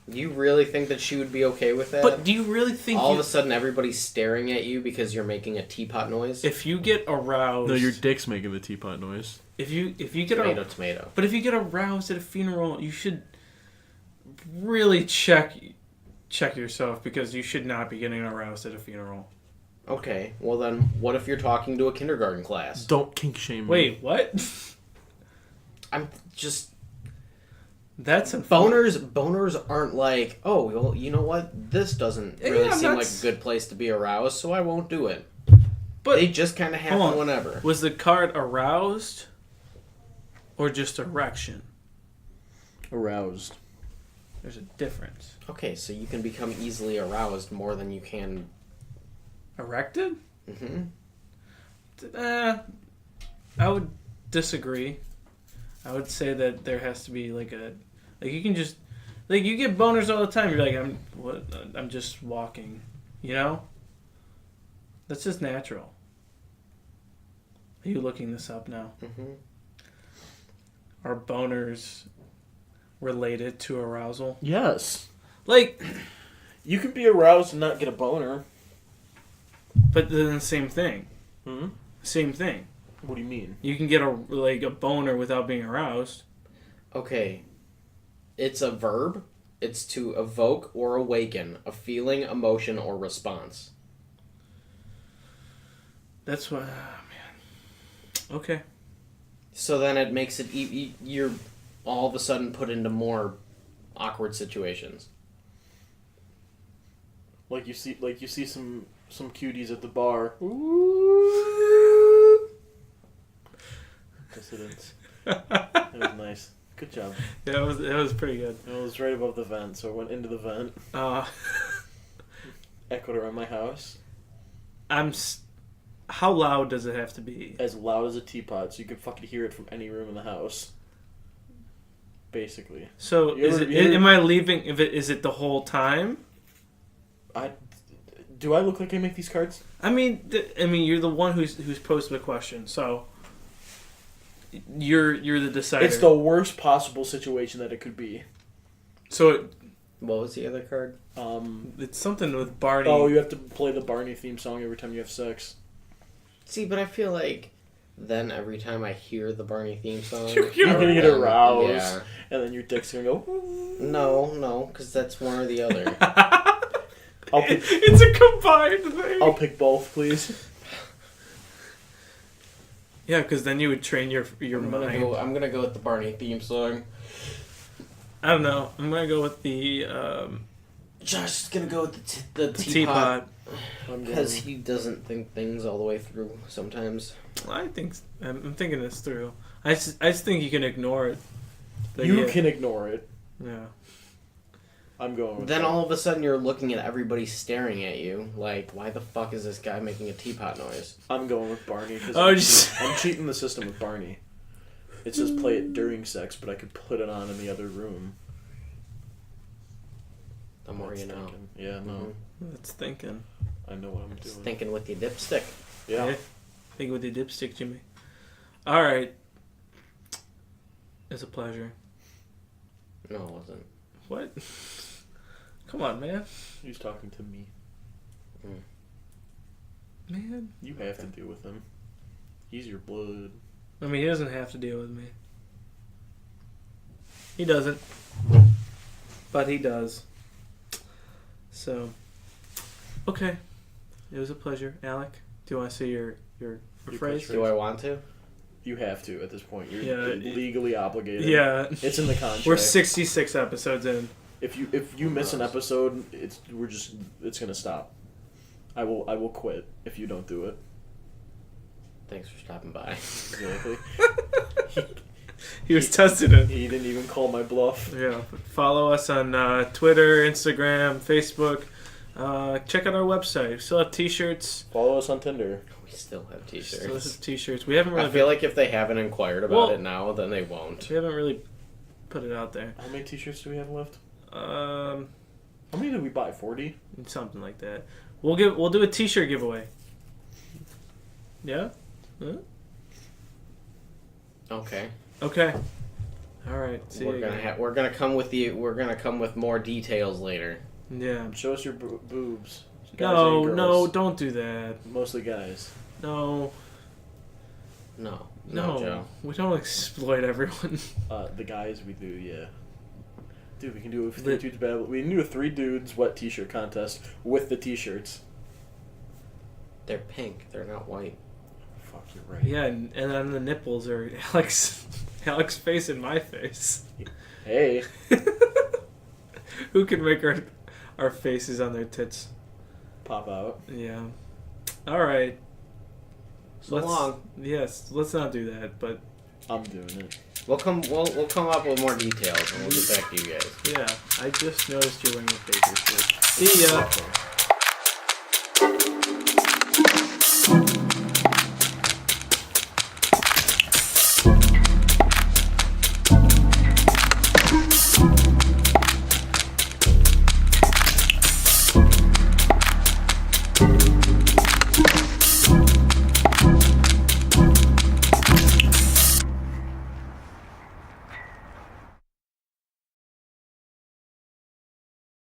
[SPEAKER 1] You really think that she would be okay with that?
[SPEAKER 3] But do you really think
[SPEAKER 1] all of a sudden everybody's staring at you because you're making a teapot noise?
[SPEAKER 3] if you get aroused,
[SPEAKER 2] No, your dick's making the teapot noise.
[SPEAKER 3] if you get
[SPEAKER 1] tomato.
[SPEAKER 3] but if you get aroused at a funeral, you should really check yourself, because you should not be getting aroused at a funeral.
[SPEAKER 1] Okay, well then, what if you're talking to a kindergarten class?
[SPEAKER 2] Don't kink shame me.
[SPEAKER 3] Wait, what?
[SPEAKER 1] I'm just
[SPEAKER 3] That's
[SPEAKER 1] boners aren't like, oh, well, you know what? This doesn't really
[SPEAKER 3] Yeah,
[SPEAKER 1] seem like
[SPEAKER 3] that's-
[SPEAKER 1] a good place to be aroused, so I won't do it.
[SPEAKER 3] But
[SPEAKER 1] They just kind of
[SPEAKER 3] hold
[SPEAKER 1] happen
[SPEAKER 3] on.
[SPEAKER 1] whenever.
[SPEAKER 3] Was the card aroused or just erection?
[SPEAKER 2] Aroused.
[SPEAKER 3] There's a difference.
[SPEAKER 1] Okay, so you can become easily aroused more than you can.
[SPEAKER 3] Erected?
[SPEAKER 1] Hmm.
[SPEAKER 3] I would disagree. I would say that there has to be like you can just like you get boners all the time. You're like, I'm just walking, you know? That's just natural. Are you looking this up now?
[SPEAKER 1] Hmm.
[SPEAKER 3] Are boners related to arousal?
[SPEAKER 2] Yes.
[SPEAKER 3] Like,
[SPEAKER 2] You can be aroused and not get a boner.
[SPEAKER 3] but then the same thing.
[SPEAKER 2] Hmm?
[SPEAKER 3] Same thing.
[SPEAKER 2] What do you mean?
[SPEAKER 3] You can get a boner without being aroused.
[SPEAKER 1] Okay. It's a verb. It's to evoke or awaken a feeling, emotion, or response.
[SPEAKER 3] That's what, man. Okay.
[SPEAKER 1] So then it makes it you're all of a sudden put into more awkward situations.
[SPEAKER 2] Like you see some cuties at the bar. Coincidence. That was nice. Good job.
[SPEAKER 3] Yeah, it was pretty good.
[SPEAKER 2] It was right above the vent, so I went into the vent. Echoed around my house.
[SPEAKER 3] How loud does it have to be?
[SPEAKER 2] As loud as a teapot, so you could fucking hear it from any room in the house. Basically.
[SPEAKER 3] So am I leaving? Is it the whole time?
[SPEAKER 2] Do I look like I make these cards?
[SPEAKER 3] I mean, you're the one who's posed the question, so you're the decider.
[SPEAKER 2] It's the worst possible situation that it could be.
[SPEAKER 3] So
[SPEAKER 1] What was the other card?
[SPEAKER 3] it's something with Barney.
[SPEAKER 2] Oh, you have to play the Barney theme song every time you have sex.
[SPEAKER 1] See, but I feel like then every time I hear the Barney theme song,
[SPEAKER 2] You're gonna get aroused,
[SPEAKER 1] Yeah.
[SPEAKER 2] and then your dick's gonna go.
[SPEAKER 1] No, because that's one or the other.
[SPEAKER 3] It's a combined thing.
[SPEAKER 2] I'll pick both, please.
[SPEAKER 3] Yeah, because then you would train your
[SPEAKER 1] I'm
[SPEAKER 3] mind.
[SPEAKER 1] gonna go with the Barney theme song.
[SPEAKER 3] I don't know. I'm gonna go with the
[SPEAKER 1] Josh's gonna go with the
[SPEAKER 3] teapot.
[SPEAKER 1] because he doesn't think things all the way through sometimes.
[SPEAKER 3] I'm thinking this through. I just think you can ignore it. But
[SPEAKER 2] You
[SPEAKER 3] yeah.
[SPEAKER 2] can ignore it.
[SPEAKER 3] Yeah.
[SPEAKER 2] I'm going with
[SPEAKER 1] Then
[SPEAKER 2] that.
[SPEAKER 1] all of a sudden you're looking at everybody staring at you, like, why the fuck is this guy making a teapot noise?
[SPEAKER 2] I'm going with Barney. Cause
[SPEAKER 3] Oh,
[SPEAKER 2] I'm cheating the system with Barney. It says play it during sex, but I could put it on in the other room.
[SPEAKER 1] The more you know.
[SPEAKER 2] Thinking. Yeah, no.
[SPEAKER 3] That's thinking.
[SPEAKER 2] I know what I'm
[SPEAKER 1] Just
[SPEAKER 2] doing.
[SPEAKER 1] thinking with your dipstick.
[SPEAKER 2] Yeah.
[SPEAKER 3] Think with the dipstick, Jimmy. All right. It's a pleasure.
[SPEAKER 1] No, it wasn't.
[SPEAKER 3] What? Come on, man.
[SPEAKER 2] He's talking to me.
[SPEAKER 3] Man.
[SPEAKER 2] You have to deal with him. He's your blood.
[SPEAKER 3] I mean, he doesn't have to deal with me. He doesn't. But he does. So, okay. It was a pleasure. Alec, do you want to say your phrase?
[SPEAKER 1] Do I want to?
[SPEAKER 2] You have to at this point. You're
[SPEAKER 3] Yeah,
[SPEAKER 2] legally obligated.
[SPEAKER 3] Yeah.
[SPEAKER 2] It's in the contract.
[SPEAKER 3] We're 66 episodes in.
[SPEAKER 2] If you miss an episode, it's gonna stop. I will quit if you don't do it.
[SPEAKER 1] Thanks for stopping by.
[SPEAKER 2] Exactly.
[SPEAKER 3] He was testing it.
[SPEAKER 2] He didn't even call my bluff.
[SPEAKER 3] Yeah. Follow us on Twitter, Instagram, Facebook. Check out our website. We still have t-shirts.
[SPEAKER 2] Follow us on Tinder.
[SPEAKER 1] We still have
[SPEAKER 3] Still
[SPEAKER 1] t-shirts.
[SPEAKER 3] have t-shirts. We haven't really
[SPEAKER 1] I feel like if they haven't inquired about
[SPEAKER 3] Well-
[SPEAKER 1] it now, then they won't.
[SPEAKER 3] we haven't really put it out there.
[SPEAKER 2] How many t-shirts do we have left?
[SPEAKER 3] Um,
[SPEAKER 2] How many did we buy? 40?
[SPEAKER 3] something like that. We'll do a t-shirt giveaway. Yeah? Huh?
[SPEAKER 1] Okay.
[SPEAKER 3] Okay. All right. See
[SPEAKER 1] We're
[SPEAKER 3] you
[SPEAKER 1] gonna
[SPEAKER 3] again.
[SPEAKER 1] we're gonna come with more details later.
[SPEAKER 3] Yeah.
[SPEAKER 2] Show us your boobs. Guys
[SPEAKER 3] No,
[SPEAKER 2] and
[SPEAKER 3] no,
[SPEAKER 2] girls.
[SPEAKER 3] don't do that.
[SPEAKER 2] Mostly guys.
[SPEAKER 3] No,
[SPEAKER 1] No,
[SPEAKER 3] no,
[SPEAKER 1] Joe.
[SPEAKER 3] we don't exploit everyone.
[SPEAKER 2] The guys we do, yeah. Dude, we can do a
[SPEAKER 3] The-
[SPEAKER 2] 3 dudes battle. We can do a 3 dudes wet t-shirt contest with the t-shirts.
[SPEAKER 1] They're pink. They're not white.
[SPEAKER 2] Fuck, you're right.
[SPEAKER 3] Yeah, and then the nipples are Alex's face and my face.
[SPEAKER 2] Hey.
[SPEAKER 3] Who can make our faces on their tits?
[SPEAKER 2] Pop out.
[SPEAKER 3] Yeah. All right.
[SPEAKER 1] So long.
[SPEAKER 3] Yes, let's not do that. But
[SPEAKER 2] I'm doing it.
[SPEAKER 1] We'll come up with more details and we'll get back to you guys.
[SPEAKER 3] yeah, I just noticed you're wearing a Baker shirt. See ya.
[SPEAKER 2] Okay.